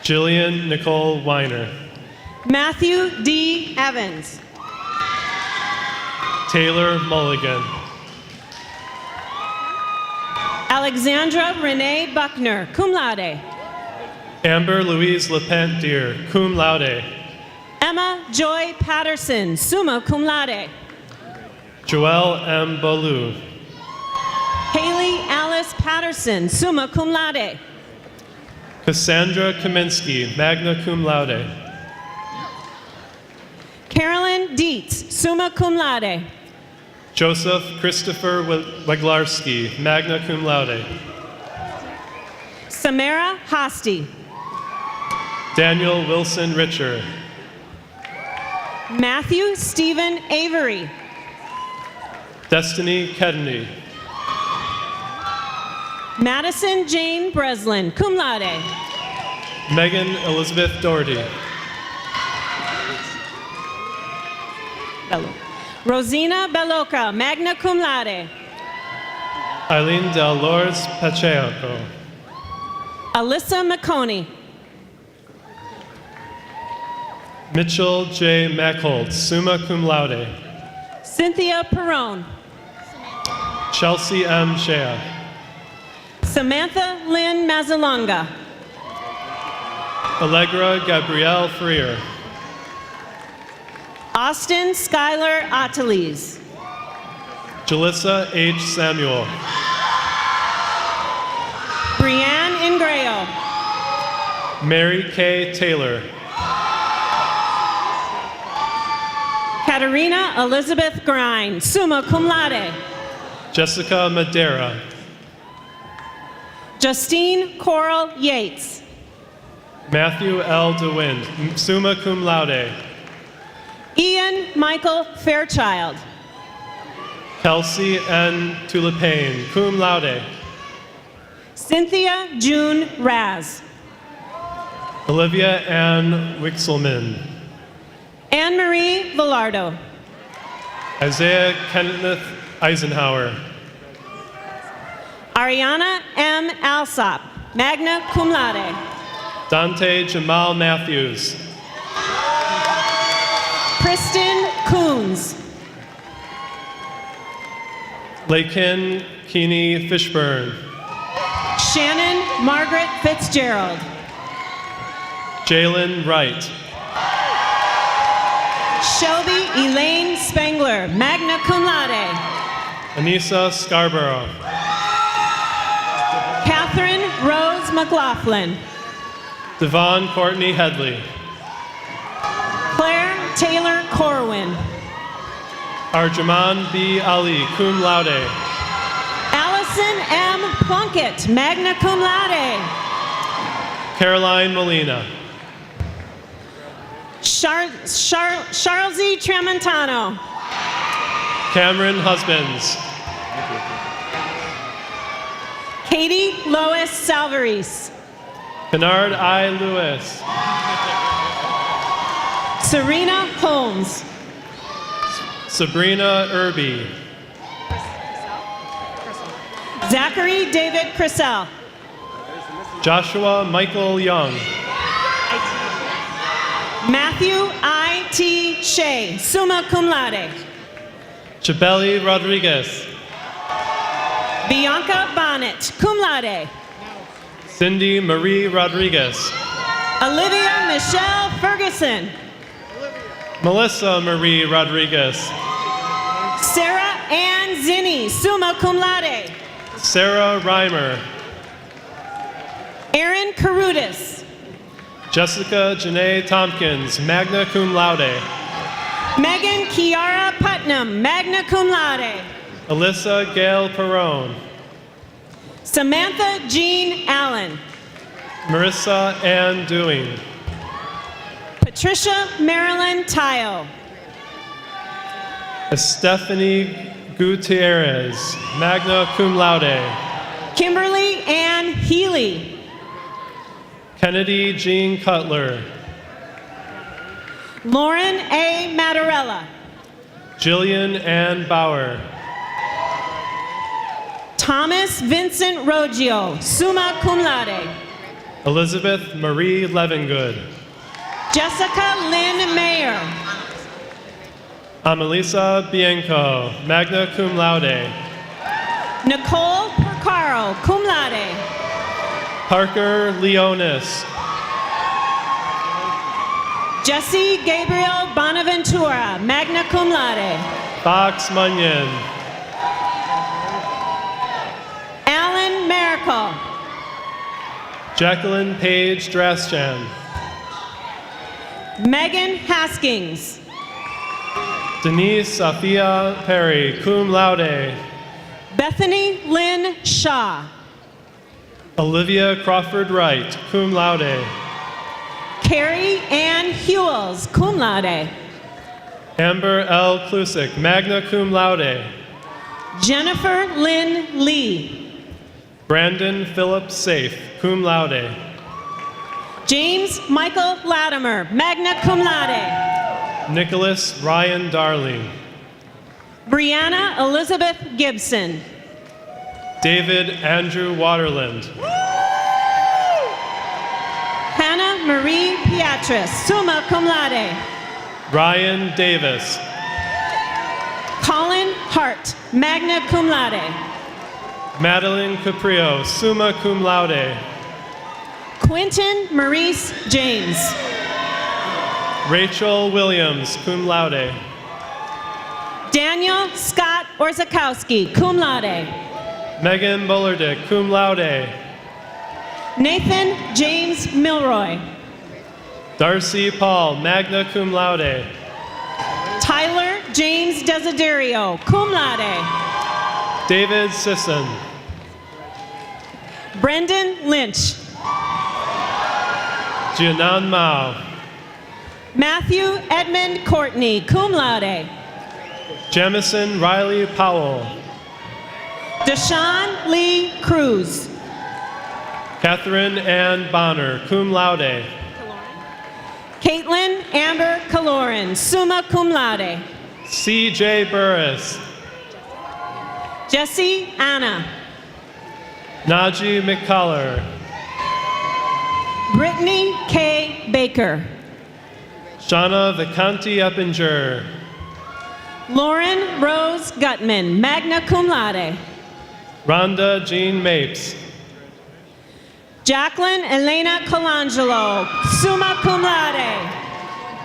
Speaker 9: Jillian Nicole Weiner.
Speaker 8: Matthew D. Evans.
Speaker 9: Taylor Mulligan.
Speaker 8: Alexandra Renee Buckner, cum laude.
Speaker 9: Amber Louise LePant-Deer, cum laude.
Speaker 8: Emma Joy Patterson, summa cum laude.
Speaker 9: Joelle M. Bolu.
Speaker 8: Haley Alice Patterson, summa cum laude.
Speaker 9: Cassandra Kaminsky, magna cum laude.
Speaker 8: Carolyn Dietz, summa cum laude.
Speaker 9: Joseph Christopher Weglarski, magna cum laude.
Speaker 8: Samara Hosty.
Speaker 9: Daniel Wilson Richer.
Speaker 8: Matthew Stephen Avery.
Speaker 9: Destiny Kennedy.
Speaker 8: Madison Jane Breslin, cum laude.
Speaker 9: Megan Elizabeth Doherty.
Speaker 8: Rosina Beloca, magna cum laude.
Speaker 9: Eileen Del Lourdes Pacheco.
Speaker 8: Alyssa McConey.
Speaker 9: Mitchell J. Mackholt, summa cum laude.
Speaker 8: Cynthia Perrone.
Speaker 9: Chelsea M. Shea.
Speaker 8: Samantha Lynn Mazzalonga.
Speaker 9: Allegra Gabrielle Freer.
Speaker 8: Austin Skylar Ateliz.
Speaker 9: Jalissa H. Samuel.
Speaker 8: Brianne Ingrao.
Speaker 9: Mary K. Taylor.
Speaker 8: Katarina Elizabeth Grind, summa cum laude.
Speaker 9: Jessica Madera.
Speaker 8: Justine Coral Yates.
Speaker 9: Matthew L. DeWind, summa cum laude.
Speaker 8: Ian Michael Fairchild.
Speaker 9: Kelsey N. Tulipane, cum laude.
Speaker 8: Cynthia June Raz.
Speaker 9: Olivia Ann Wixelman.
Speaker 8: Anne-Marie Villardo.
Speaker 9: Isaiah Kenneth Eisenhower.
Speaker 8: Ariana M. Alsop, magna cum laude.
Speaker 9: Dante Jamal Matthews.
Speaker 8: Kristen Coons.
Speaker 9: Lakin Keeney Fishburne.
Speaker 8: Shannon Margaret Fitzgerald.
Speaker 9: Jalen Wright.
Speaker 8: Shelby Elaine Spangler, magna cum laude.
Speaker 9: Anissa Scarborough.
Speaker 8: Catherine Rose McLaughlin.
Speaker 9: Devon Courtney Headley.
Speaker 8: Claire Taylor Corwin.
Speaker 9: Arjaman B. Ali, cum laude.
Speaker 8: Allison M. Plunkett, magna cum laude.
Speaker 9: Caroline Molina.
Speaker 8: Charles E. Tramontano.
Speaker 9: Cameron Husbands.
Speaker 8: Katie Lois Salvarez.
Speaker 9: Bernard I. Lewis.
Speaker 8: Serena Holmes.
Speaker 9: Sabrina Irby.
Speaker 8: Zachary David Crisell.
Speaker 9: Joshua Michael Young.
Speaker 8: Matthew I. T. Shea, summa cum laude.
Speaker 9: Chabeli Rodriguez.
Speaker 8: Bianca Bonnet, cum laude.
Speaker 9: Cindy Marie Rodriguez.
Speaker 8: Olivia Michelle Ferguson.
Speaker 9: Melissa Marie Rodriguez.
Speaker 8: Sarah Ann Zinni, summa cum laude.
Speaker 9: Sarah Reimer.
Speaker 8: Aaron Carudis.
Speaker 9: Jessica Janae Tompkins, magna cum laude.
Speaker 8: Megan Kiara Putnam, magna cum laude.
Speaker 9: Alyssa Gail Perrone.
Speaker 8: Samantha Jean Allen.
Speaker 9: Marissa Ann Dewing.
Speaker 8: Patricia Marilyn Tile.
Speaker 9: Stephanie Gutierrez, magna cum laude.
Speaker 8: Kimberly Ann Healy.
Speaker 9: Kennedy Jean Cutler.
Speaker 8: Lauren A. Mattarella.
Speaker 9: Jillian Ann Bauer.
Speaker 8: Thomas Vincent Roggio, summa cum laude.
Speaker 9: Elizabeth Marie Levingood.
Speaker 8: Jessica Lynn Mayer.
Speaker 9: Amelisa Bianco, magna cum laude.
Speaker 8: Nicole Porcaro, cum laude.
Speaker 9: Parker Leonis,
Speaker 8: Jesse Gabriel Bonaventura, magna cum laude.
Speaker 9: Fox Munyon,
Speaker 8: Alan Miracle,
Speaker 9: Jacqueline Page Draschan,
Speaker 8: Megan Haskins,
Speaker 9: Denise Sophia Perry, cum laude.
Speaker 8: Bethany Lynn Shaw,
Speaker 9: Olivia Crawford Wright, cum laude.
Speaker 8: Carrie Ann Hewells, cum laude.
Speaker 9: Amber L. Klusick, magna cum laude.
Speaker 8: Jennifer Lynn Lee,
Speaker 9: Brandon Philip Safe, cum laude.
Speaker 8: James Michael Latimer, magna cum laude.
Speaker 9: Nicholas Ryan Darling,
Speaker 8: Brianna Elizabeth Gibson,
Speaker 9: David Andrew Waterland,
Speaker 8: Hannah Marie Piatris, summa cum laude.
Speaker 9: Ryan Davis,
Speaker 8: Colin Hart, magna cum laude.
Speaker 9: Madeline Caprio, summa cum laude.
Speaker 8: Quentin Maurice James,
Speaker 9: Rachel Williams, cum laude.
Speaker 8: Daniel Scott Orzakowski, cum laude.
Speaker 9: Megan Bullerdick, cum laude.
Speaker 8: Nathan James Milroy,
Speaker 9: Darcy Paul, magna cum laude.
Speaker 8: Tyler James Desiderio, cum laude.
Speaker 9: David Sisson,
Speaker 8: Brendan Lynch,
Speaker 9: Jianan Mao,
Speaker 8: Matthew Edmund Courtney, cum laude.
Speaker 9: Jamison Riley Powell,
Speaker 8: Deshaun Lee Cruz,
Speaker 9: Catherine Ann Bonner, cum laude.
Speaker 8: Caitlin Amber Kaloran, summa cum laude.
Speaker 9: C.J. Burris,
Speaker 8: Jesse Anna,
Speaker 9: Najee McCullough,
Speaker 8: Brittany K. Baker,
Speaker 9: Shauna Vicanti Eppinger,
Speaker 8: Lauren Rose Gutman, magna cum laude.
Speaker 9: Rhonda Jean Mapes,
Speaker 8: Jacqueline Elena Colangelo, summa cum laude.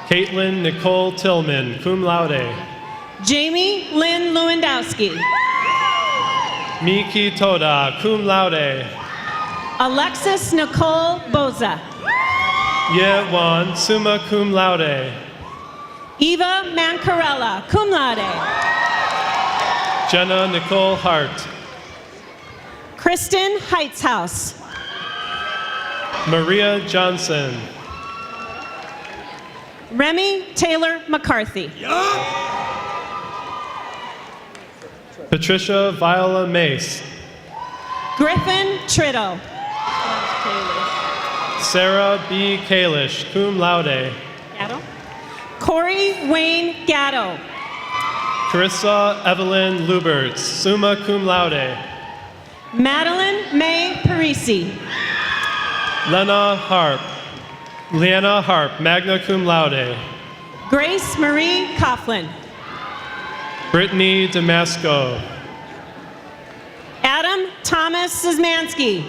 Speaker 9: Caitlin Nicole Tillman, cum laude.
Speaker 8: Jamie Lynn Lewandowski,
Speaker 9: Miki Toda, cum laude.
Speaker 8: Alexis Nicole Boza,
Speaker 9: Ye Wan, summa cum laude.
Speaker 8: Eva Mancarella, cum laude.
Speaker 9: Jenna Nicole Hart,
Speaker 8: Kristen Heitzhaus,
Speaker 9: Maria Johnson,
Speaker 8: Remy Taylor McCarthy,
Speaker 9: Patricia Viola Mace,
Speaker 8: Griffin Trito,
Speaker 9: Sarah B. Kalish, cum laude.
Speaker 8: Corey Wayne Gatto,
Speaker 9: Carissa Evelyn Luberts, summa cum laude.
Speaker 8: Madeline May Parisi,
Speaker 9: Leanna Harp, magna cum laude.
Speaker 8: Grace Marie Coughlin,
Speaker 9: Brittany Damasco,
Speaker 8: Adam Thomas Szymanski,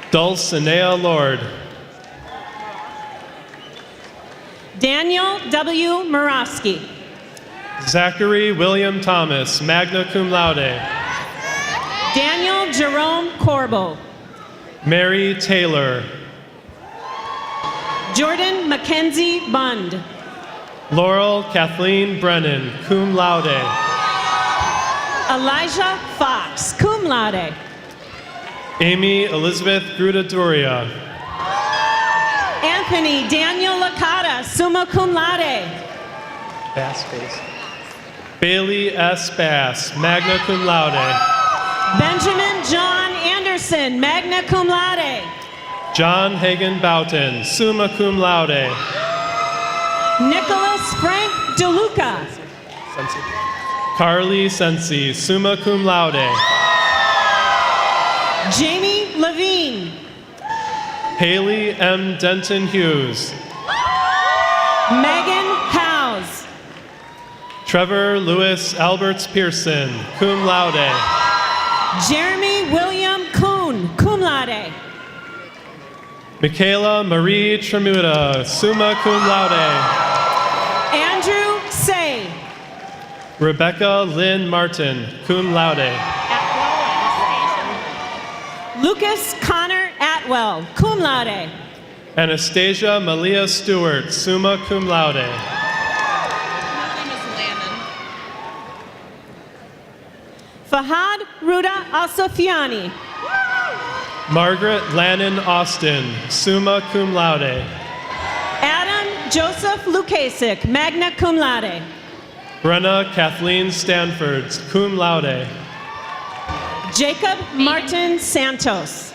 Speaker 9: Dulcinea Lord,
Speaker 8: Daniel W. Murawski,
Speaker 9: Zachary William Thomas, magna cum laude.
Speaker 8: Daniel Jerome Corbo,
Speaker 9: Mary Taylor,
Speaker 8: Jordan Mackenzie Bund,
Speaker 9: Laurel Kathleen Brennan, cum laude.
Speaker 8: Elijah Fox, cum laude.
Speaker 9: Amy Elizabeth Grudaduria,
Speaker 8: Anthony Daniel Licata, summa cum laude.
Speaker 9: Bailey S. Bass, magna cum laude.
Speaker 8: Benjamin John Anderson, magna cum laude.
Speaker 9: John Hagan Boughton, summa cum laude.
Speaker 8: Nicholas Frank DeLuca,
Speaker 9: Carly Sensi, summa cum laude.
Speaker 8: Jamie Levine,
Speaker 9: Haley M. Denton Hughes,
Speaker 8: Megan Howe,
Speaker 9: Trevor Lewis Alberts Pearson, cum laude.
Speaker 8: Jeremy William Kuhn, cum laude.
Speaker 9: Michaela Marie Tremuta, summa cum laude.
Speaker 8: Andrew Say.
Speaker 9: Rebecca Lynn Martin, cum laude.
Speaker 8: Lucas Connor Atwell, cum laude.
Speaker 9: Anastasia Malia Stewart, summa cum laude.
Speaker 8: Fahad Ruda Asofiani.
Speaker 9: Margaret Lannon Austin, summa cum laude.
Speaker 8: Adam Joseph Lukasik, magna cum laude.
Speaker 9: Brenna Kathleen Stanford, cum laude.
Speaker 8: Jacob Martin Santos.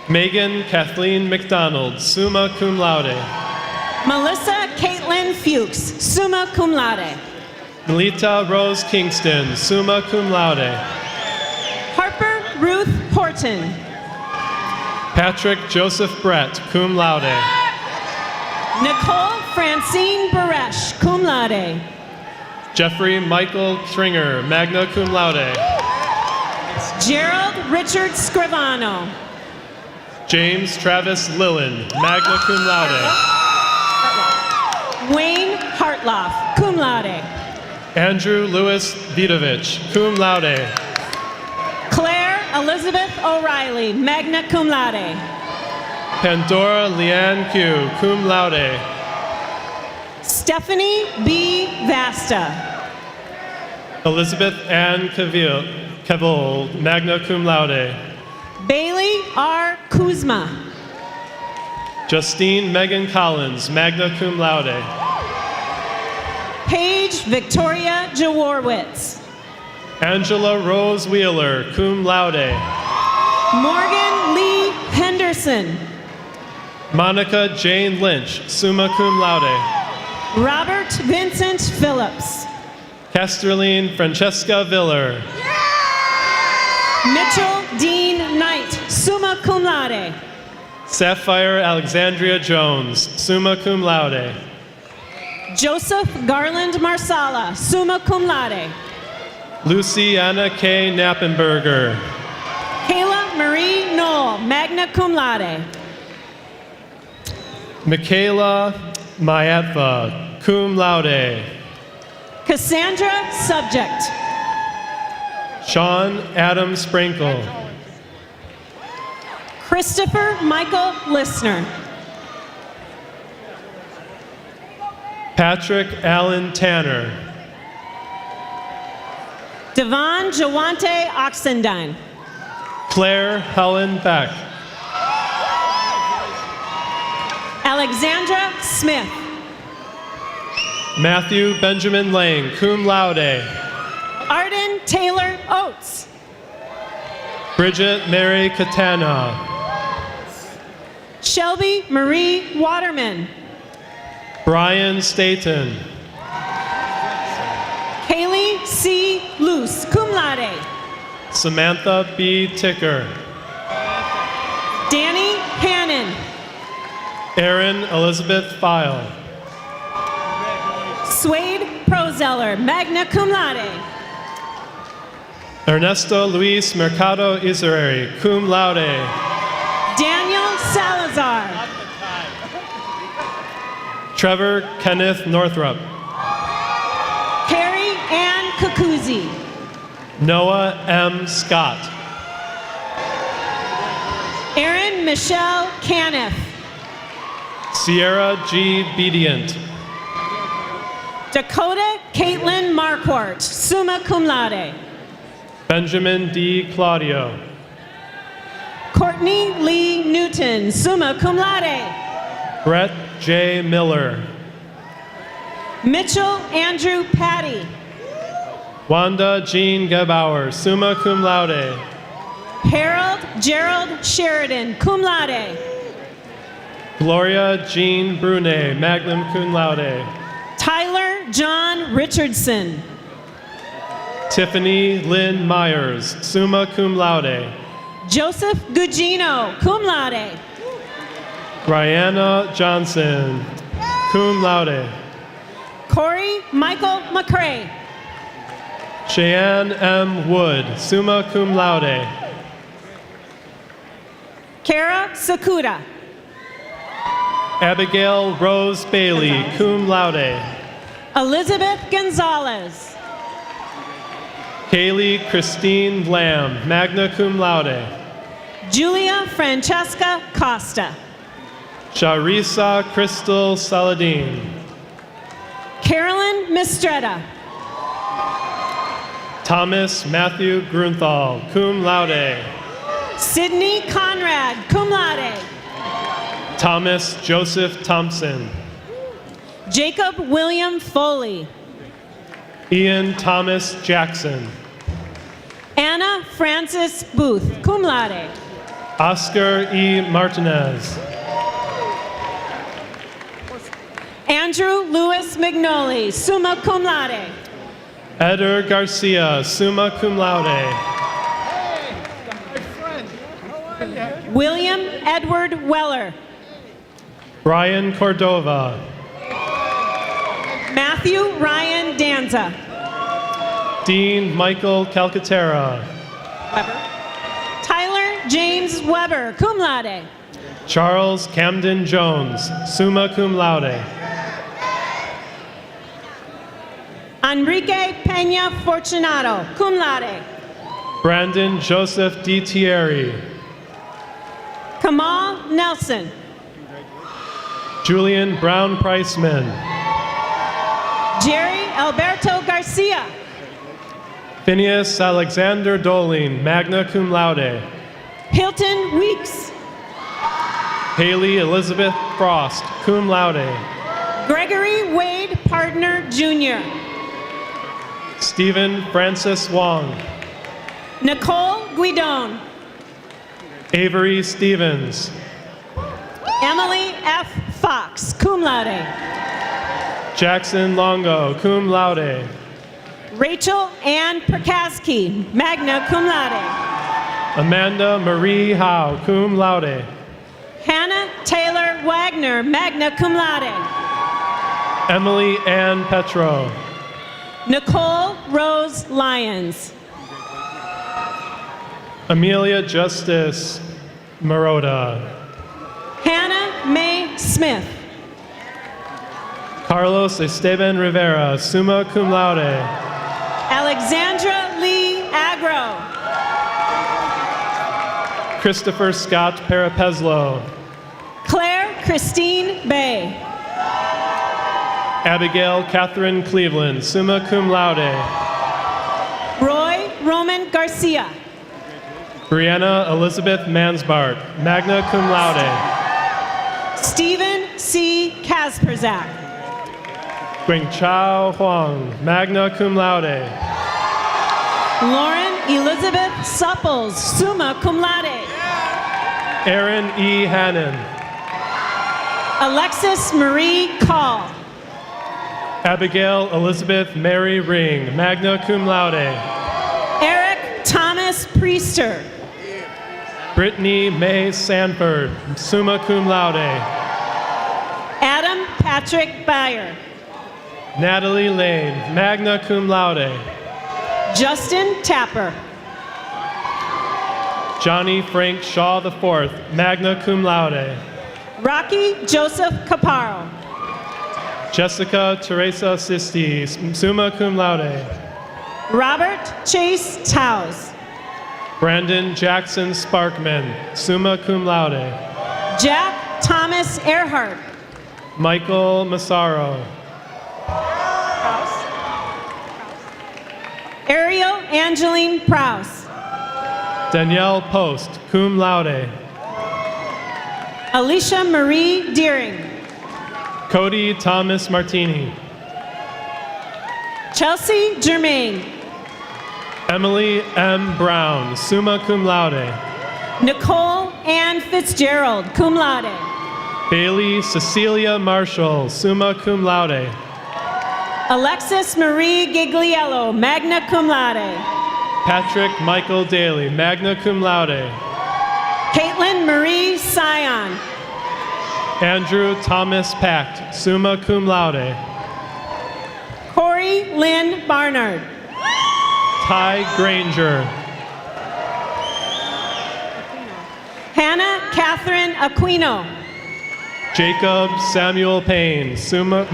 Speaker 9: Megan Kathleen McDonald, summa cum laude.
Speaker 8: Melissa Caitlin Fuchs, summa cum laude.
Speaker 9: Melita Rose Kingston, summa cum laude.
Speaker 8: Harper Ruth Horton.
Speaker 9: Patrick Joseph Brett, cum laude.
Speaker 8: Nicole Francine Baresh, cum laude.
Speaker 9: Jeffrey Michael Stringer, magna cum laude.
Speaker 8: Gerald Richard Scrivano.
Speaker 9: James Travis Lillen, magna cum laude.
Speaker 8: Wayne Hartloff, cum laude.
Speaker 9: Andrew Lewis Vidovich, cum laude.
Speaker 8: Claire Elizabeth O'Reilly, magna cum laude.
Speaker 9: Pandora Leanne Q, cum laude.
Speaker 8: Stephanie B. Vasta.
Speaker 9: Elizabeth Ann Cavill, magna cum laude.
Speaker 8: Bailey R. Kuzma.
Speaker 9: Justine Megan Collins, magna cum laude.
Speaker 8: Paige Victoria Jaworwitz.
Speaker 9: Angela Rose Wheeler, cum laude.
Speaker 8: Morgan Lee Henderson.
Speaker 9: Monica Jane Lynch, summa cum laude.
Speaker 8: Robert Vincent Phillips.
Speaker 9: Casterline Francesca Viller.
Speaker 8: Mitchell Dean Knight, summa cum laude.
Speaker 9: Sapphire Alexandria Jones, summa cum laude.
Speaker 8: Joseph Garland Marsala, summa cum laude.
Speaker 9: Luciana K. Knappenberger.
Speaker 8: Kayla Marie Knoll, magna cum laude.
Speaker 9: Michaela Mayatva, cum laude.
Speaker 8: Cassandra Subject.
Speaker 9: Sean Adam Sprinkle.
Speaker 8: Christopher Michael Listner.
Speaker 9: Patrick Allen Tanner.
Speaker 8: Devon Jawante Oxendine.
Speaker 9: Claire Helen Beck.
Speaker 8: Alexandra Smith.
Speaker 9: Matthew Benjamin Lang, cum laude.
Speaker 8: Arden Taylor Oates.
Speaker 9: Bridget Mary Katana.
Speaker 8: Shelby Marie Waterman.
Speaker 9: Brian Staten.
Speaker 8: Kaylee C. Luce, cum laude.
Speaker 9: Samantha B. Ticker.
Speaker 8: Danny Hannon.
Speaker 9: Erin Elizabeth File.
Speaker 8: Swade Prozeller, magna cum laude.
Speaker 9: Ernesto Luis Mercado Isereri, cum laude.
Speaker 8: Daniel Salazar.
Speaker 9: Trevor Kenneth Northrup.
Speaker 8: Carrie Ann Kukuzi.
Speaker 9: Noah M. Scott.
Speaker 8: Erin Michelle Caniff.
Speaker 9: Sierra G. Bedient.
Speaker 8: Dakota Caitlin Marquardt, summa cum laude.
Speaker 9: Benjamin D. Claudio.
Speaker 8: Courtney Lee Newton, summa cum laude.
Speaker 9: Brett J. Miller.
Speaker 8: Mitchell Andrew Patty.
Speaker 9: Wanda Jean Gebauer, summa cum laude.
Speaker 8: Harold Gerald Sheridan, cum laude.
Speaker 9: Gloria Jean Brunet, magna cum laude.
Speaker 8: Tyler John Richardson.
Speaker 9: Tiffany Lynn Myers, summa cum laude.
Speaker 8: Joseph Gugino, cum laude.
Speaker 9: Rihanna Johnson, cum laude.
Speaker 8: Corey Michael McCrae.
Speaker 9: Cheyenne M. Wood, summa cum laude.
Speaker 8: Kara Sakuda.
Speaker 9: Abigail Rose Bailey, cum laude.
Speaker 8: Elizabeth Gonzalez.
Speaker 9: Kaylee Christine Lamb, magna cum laude.
Speaker 8: Julia Francesca Costa.
Speaker 9: Charissa Crystal Saladin.
Speaker 8: Carolyn Mistretta.
Speaker 9: Thomas Matthew Grunthal, cum laude.
Speaker 8: Sydney Conrad, cum laude.
Speaker 9: Thomas Joseph Thompson.
Speaker 8: Jacob William Foley.
Speaker 9: Ian Thomas Jackson.
Speaker 8: Anna Francis Booth, cum laude.
Speaker 9: Oscar E. Martinez.
Speaker 8: Andrew Louis Mignoli, summa cum laude.
Speaker 9: Eder Garcia, summa cum laude.
Speaker 8: William Edward Weller.
Speaker 9: Brian Cordova.
Speaker 8: Matthew Ryan Danza.
Speaker 9: Dean Michael Calcaterra.
Speaker 8: Tyler James Weber, cum laude.
Speaker 9: Charles Camden Jones, summa cum laude.
Speaker 8: Enrique Peña Fortunato, cum laude.
Speaker 9: Brandon Joseph D. Thierry.
Speaker 8: Kamal Nelson.
Speaker 9: Julian Brown Priceman.
Speaker 8: Jerry Alberto Garcia.
Speaker 9: Phineas Alexander Doling, magna cum laude.
Speaker 8: Hilton Weeks.
Speaker 9: Haley Elizabeth Frost, cum laude.
Speaker 8: Gregory Wade Partner Jr.
Speaker 9: Stephen Francis Wong.
Speaker 8: Nicole Guidon.
Speaker 9: Avery Stevens.
Speaker 8: Emily F. Fox, cum laude.
Speaker 9: Jackson Longo, cum laude.
Speaker 8: Rachel Ann Prakaski, magna cum laude.
Speaker 9: Amanda Marie Howe, cum laude.
Speaker 8: Hannah Taylor Wagner, magna cum laude.
Speaker 9: Emily Ann Petro.
Speaker 8: Nicole Rose Lyons.
Speaker 9: Amelia Justice Maroda.
Speaker 8: Hannah Mae Smith.
Speaker 9: Carlos Esteban Rivera, summa cum laude.
Speaker 8: Alexandra Lee Agro.
Speaker 9: Christopher Scott Parapeslo.
Speaker 8: Claire Christine Bay.
Speaker 9: Abigail Catherine Cleveland, summa cum laude.
Speaker 8: Roy Roman Garcia.
Speaker 9: Brianna Elizabeth Mansbart, magna cum laude.
Speaker 8: Stephen C. Kasperzak.
Speaker 9: Guingchao Huang, magna cum laude.
Speaker 8: Lauren Elizabeth Supples, summa cum laude.
Speaker 9: Aaron E. Hannon.
Speaker 8: Alexis Marie Call.
Speaker 9: Abigail Elizabeth Mary Ring, magna cum laude.
Speaker 8: Eric Thomas Priester.
Speaker 9: Brittany May Sanford, summa cum laude.
Speaker 8: Adam Patrick Byer.
Speaker 9: Natalie Lane, magna cum laude.
Speaker 8: Justin Tapper.
Speaker 9: Johnny Frank Shaw IV, magna cum laude.
Speaker 8: Rocky Joseph Caparo.
Speaker 9: Jessica Teresa Sisti, summa cum laude.
Speaker 8: Robert Chase Towes.
Speaker 9: Brandon Jackson Sparkman, summa cum laude.
Speaker 8: Jack Thomas Earhart.
Speaker 9: Michael Massaro.
Speaker 8: Ariel Angeline Prouse.
Speaker 9: Danielle Post, cum laude.
Speaker 8: Alicia Marie Deering.
Speaker 9: Cody Thomas Martini.
Speaker 8: Chelsea Germain.
Speaker 9: Emily M. Brown, summa cum laude.
Speaker 8: Nicole Ann Fitzgerald, cum laude.
Speaker 9: Bailey Cecilia Marshall, summa cum laude.
Speaker 8: Alexis Marie Gigliello, magna cum laude.
Speaker 9: Patrick Michael Daly, magna cum laude.
Speaker 8: Caitlin Marie Sion.
Speaker 9: Andrew Thomas Pact, summa cum laude.
Speaker 8: Carrie Lynn Barnard.
Speaker 9: Ty Granger.
Speaker 8: Hannah Catherine Aquino.
Speaker 9: Jacob Samuel Payne,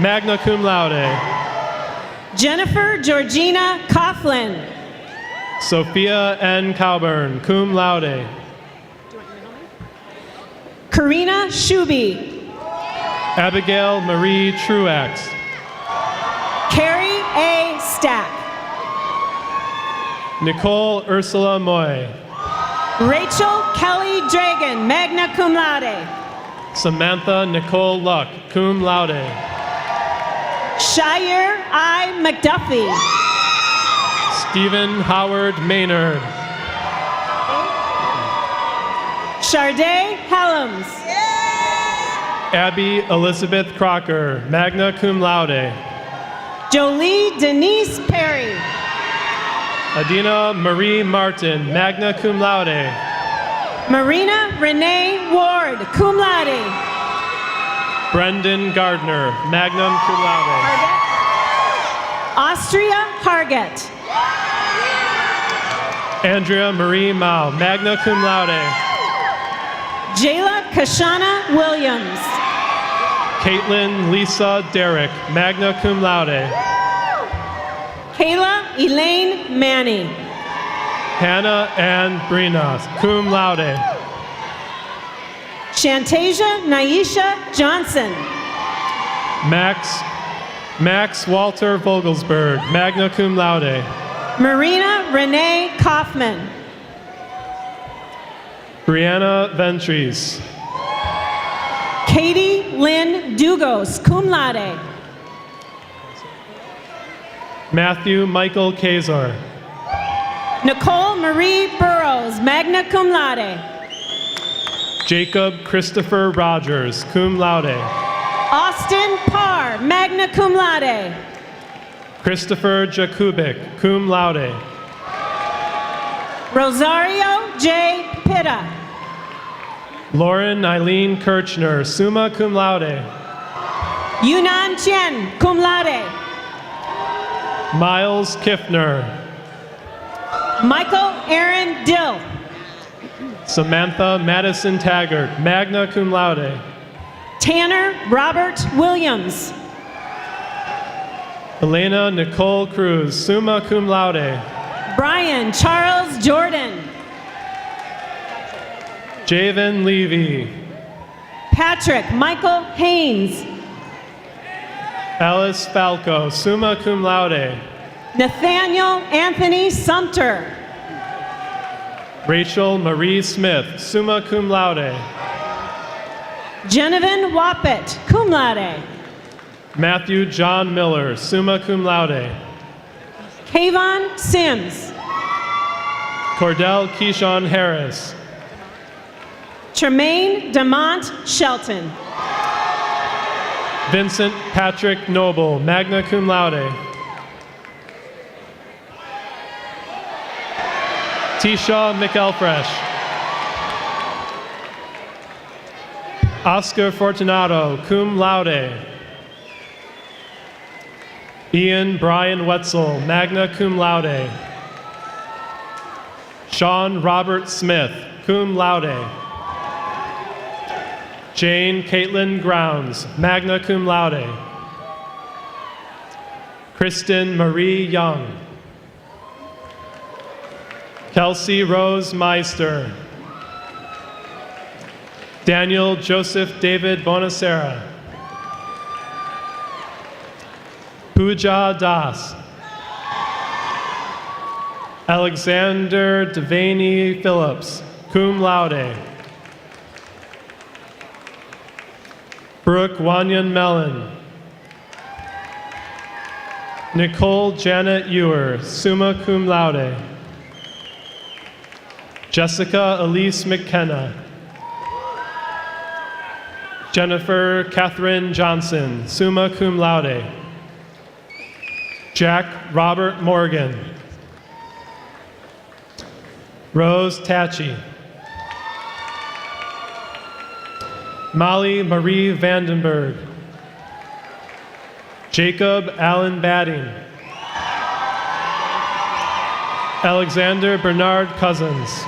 Speaker 9: magna cum laude.
Speaker 8: Jennifer Georgina Coughlin.
Speaker 9: Sophia N. Cowburn, cum laude.
Speaker 8: Karina Shuby.
Speaker 9: Abigail Marie Truax.
Speaker 8: Carrie A. Stack.
Speaker 9: Nicole Ursula Moy.
Speaker 8: Rachel Kelly Dragon, magna cum laude.
Speaker 9: Samantha Nicole Luck, cum laude.
Speaker 8: Shire I. McDuffie.
Speaker 9: Stephen Howard Maynard.
Speaker 8: Sharday Helms.
Speaker 9: Abby Elizabeth Crocker, magna cum laude.
Speaker 8: Jolie Denise Perry.
Speaker 9: Adina Marie Martin, magna cum laude.
Speaker 8: Marina Renee Ward, cum laude.
Speaker 9: Brendan Gardner, magna cum laude.
Speaker 8: Austria Hargett.
Speaker 9: Andrea Marie Mao, magna cum laude.
Speaker 8: Jayla Kashana Williams.
Speaker 9: Caitlin Lisa Derrick, magna cum laude.
Speaker 8: Kayla Elaine Manny.
Speaker 9: Hannah Ann Brina, cum laude.
Speaker 8: Shantasia Naisha Johnson.
Speaker 9: Max Walter Vogelsberg, magna cum laude.
Speaker 8: Marina Renee Kaufman.
Speaker 9: Brianna Ventries.
Speaker 8: Katie Lynn Dugos, cum laude.
Speaker 9: Matthew Michael Kazar.
Speaker 8: Nicole Marie Burrows, magna cum laude.
Speaker 9: Jacob Christopher Rogers, cum laude.
Speaker 8: Austin Parr, magna cum laude.
Speaker 9: Christopher Jakubik, cum laude.
Speaker 8: Rosario J. Pitta.
Speaker 9: Lauren Eileen Kirchner, summa cum laude.
Speaker 8: Yunnan Chen, cum laude.
Speaker 9: Miles Kiffner.
Speaker 8: Michael Aaron Dill.
Speaker 9: Samantha Madison Taggart, magna cum laude.
Speaker 8: Tanner Robert Williams.
Speaker 9: Elena Nicole Cruz, summa cum laude.
Speaker 8: Brian Charles Jordan.
Speaker 9: Javen Levy.
Speaker 8: Patrick Michael Haynes.
Speaker 9: Alice Falco, summa cum laude.
Speaker 8: Nathaniel Anthony Sumter.
Speaker 9: Rachel Marie Smith, summa cum laude.
Speaker 8: Genevieve Wappett, cum laude.
Speaker 9: Matthew John Miller, summa cum laude.
Speaker 8: Kayvon Sims.
Speaker 9: Cordell Keyshawn Harris.
Speaker 8: Tremaine Demont Shelton.
Speaker 9: Vincent Patrick Noble, magna cum laude. Tisha McElfresh. Oscar Fortunato, cum laude. Ian Brian Wetzel, magna cum laude. Sean Robert Smith, cum laude. Jane Caitlin Grounds, magna cum laude. Kristen Marie Young. Kelsey Rose Meister. Daniel Joseph David Bonacera. Pooja Das. Alexander Devaney Phillips, cum laude. Brooke Wanyan Mellon. Nicole Janet Ewer, summa cum laude. Jessica Elise McKenna. Jennifer Catherine Johnson, summa cum laude. Jack Robert Morgan. Rose Tachi. Molly Marie Vandenberg. Jacob Allen Badding. Alexander Bernard Cousins.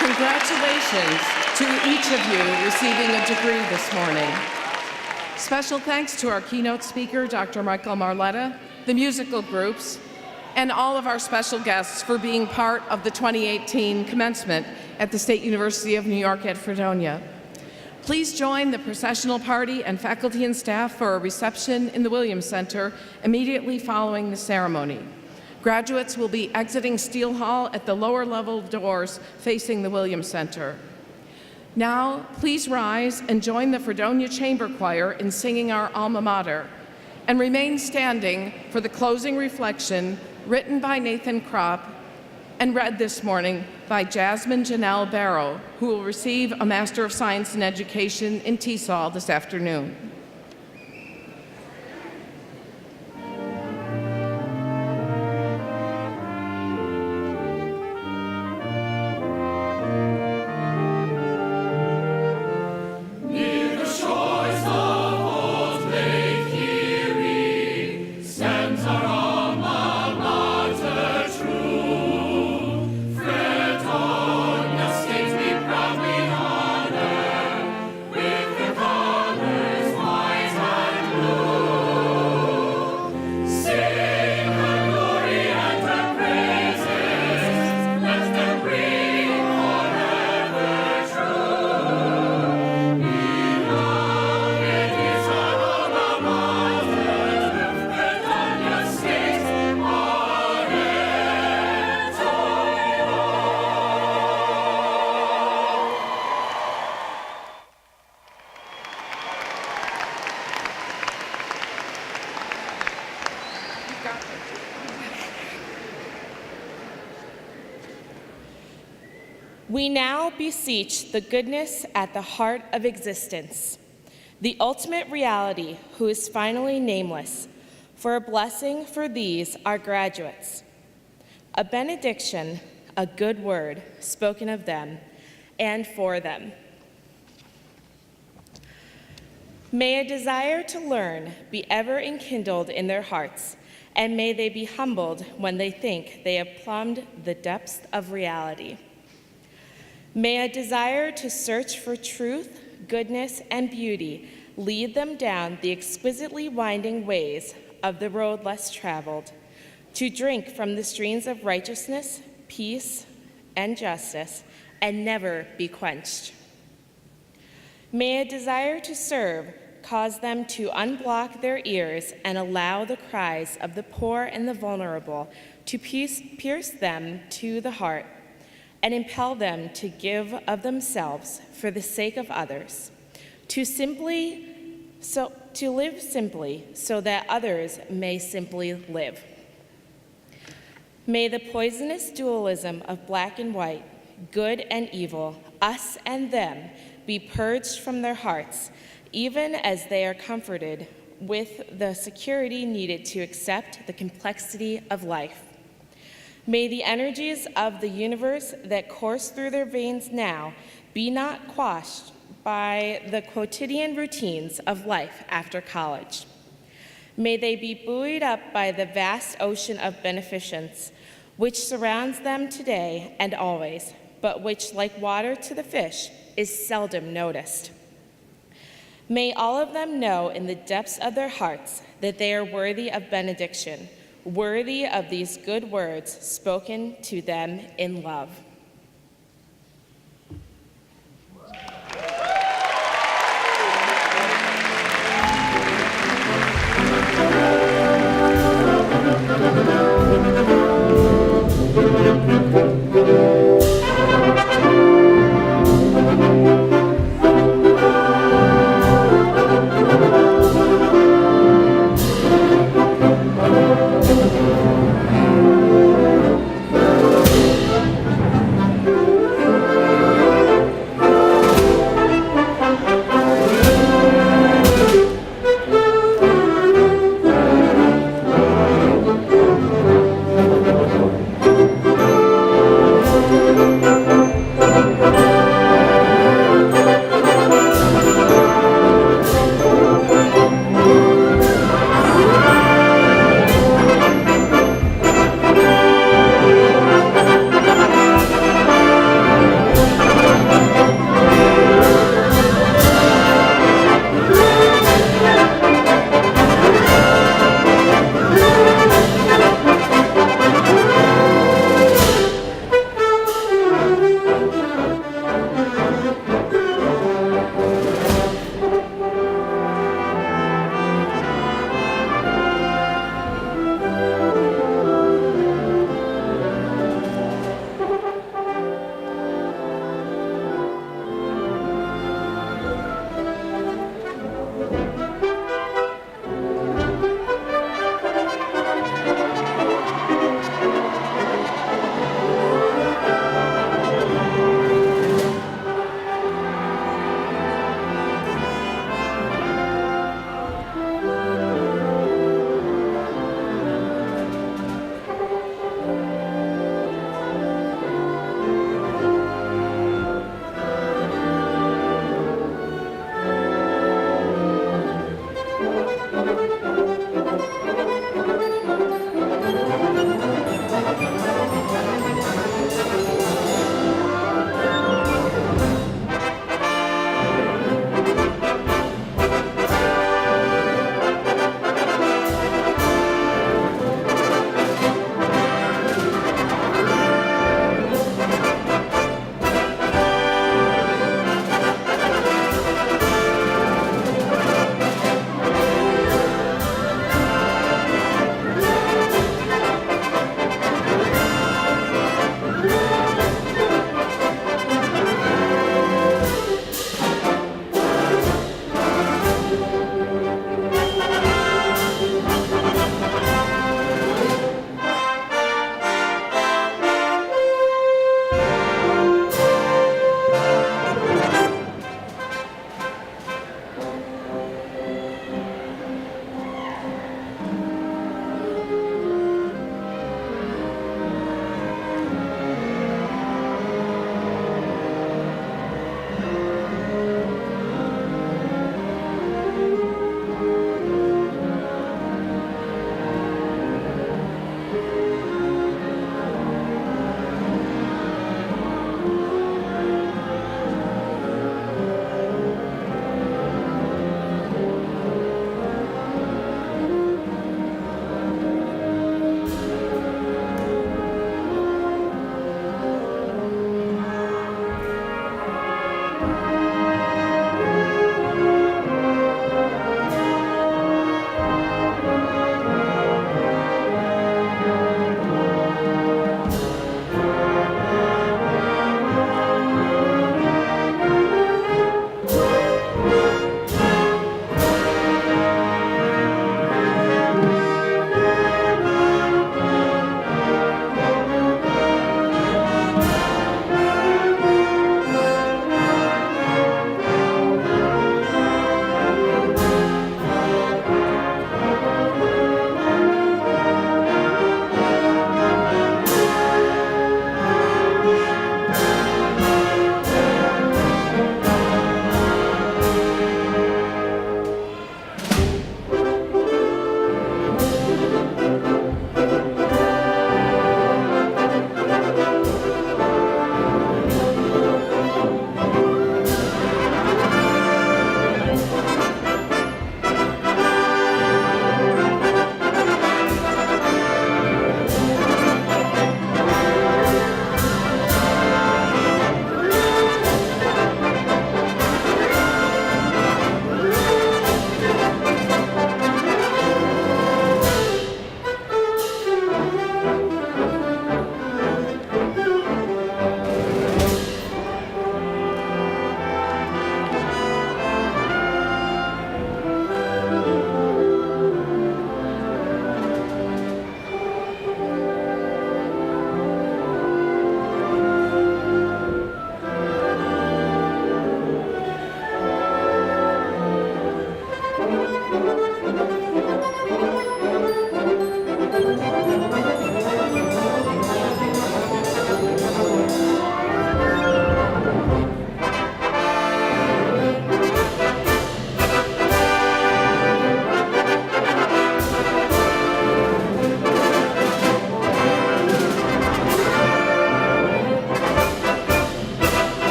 Speaker 2: Congratulations to each of you receiving a degree this morning. Special thanks to our keynote speaker, Dr. Michael Marletta, the musical groups, and all of our special guests for being part of the 2018 commencement at the State University of New York at Fredonia. Please join the processional party and faculty and staff for a reception in the Williams Center immediately following the ceremony. Graduates will be exiting Steele Hall at the lower level doors facing the Williams Center. Now, please rise and join the Fredonia Chamber Choir in singing our alma mater, and remain standing for the closing reflection written by Nathan Kropp and read this morning by Jasmine Janelle Barrow, who will receive a Master of Science in Education in TESOL this afternoon.
Speaker 10: We now beseech the goodness at the heart of existence, the ultimate reality who is finally nameless, for a blessing for these our graduates, a benediction, a good word spoken of them and for them. May a desire to learn be ever enkindled in their hearts, and may they be humbled when they think they have plumbed the depths of reality. May a desire to search for truth, goodness, and beauty lead them down the exquisitely winding ways of the road less traveled, to drink from the streams of righteousness, peace, and justice, and never be quenched. May a desire to serve cause them to unblock their ears and allow the cries of the poor and the vulnerable to pierce them to the heart, and impel them to give of themselves for the sake of others, to live simply so that others may simply live. May the poisonous dualism of black and white, good and evil, us and them, be purged from their hearts, even as they are comforted with the security needed to accept the complexity of life. May the energies of the universe that course through their veins now be not quashed by the quotidian routines of life after college. May they be buoyed up by the vast ocean of beneficence which surrounds them today and always, but which, like water to the fish, is seldom noticed. May all of them know in the depths of their hearts that they are worthy of benediction, worthy of these good words spoken to them in love.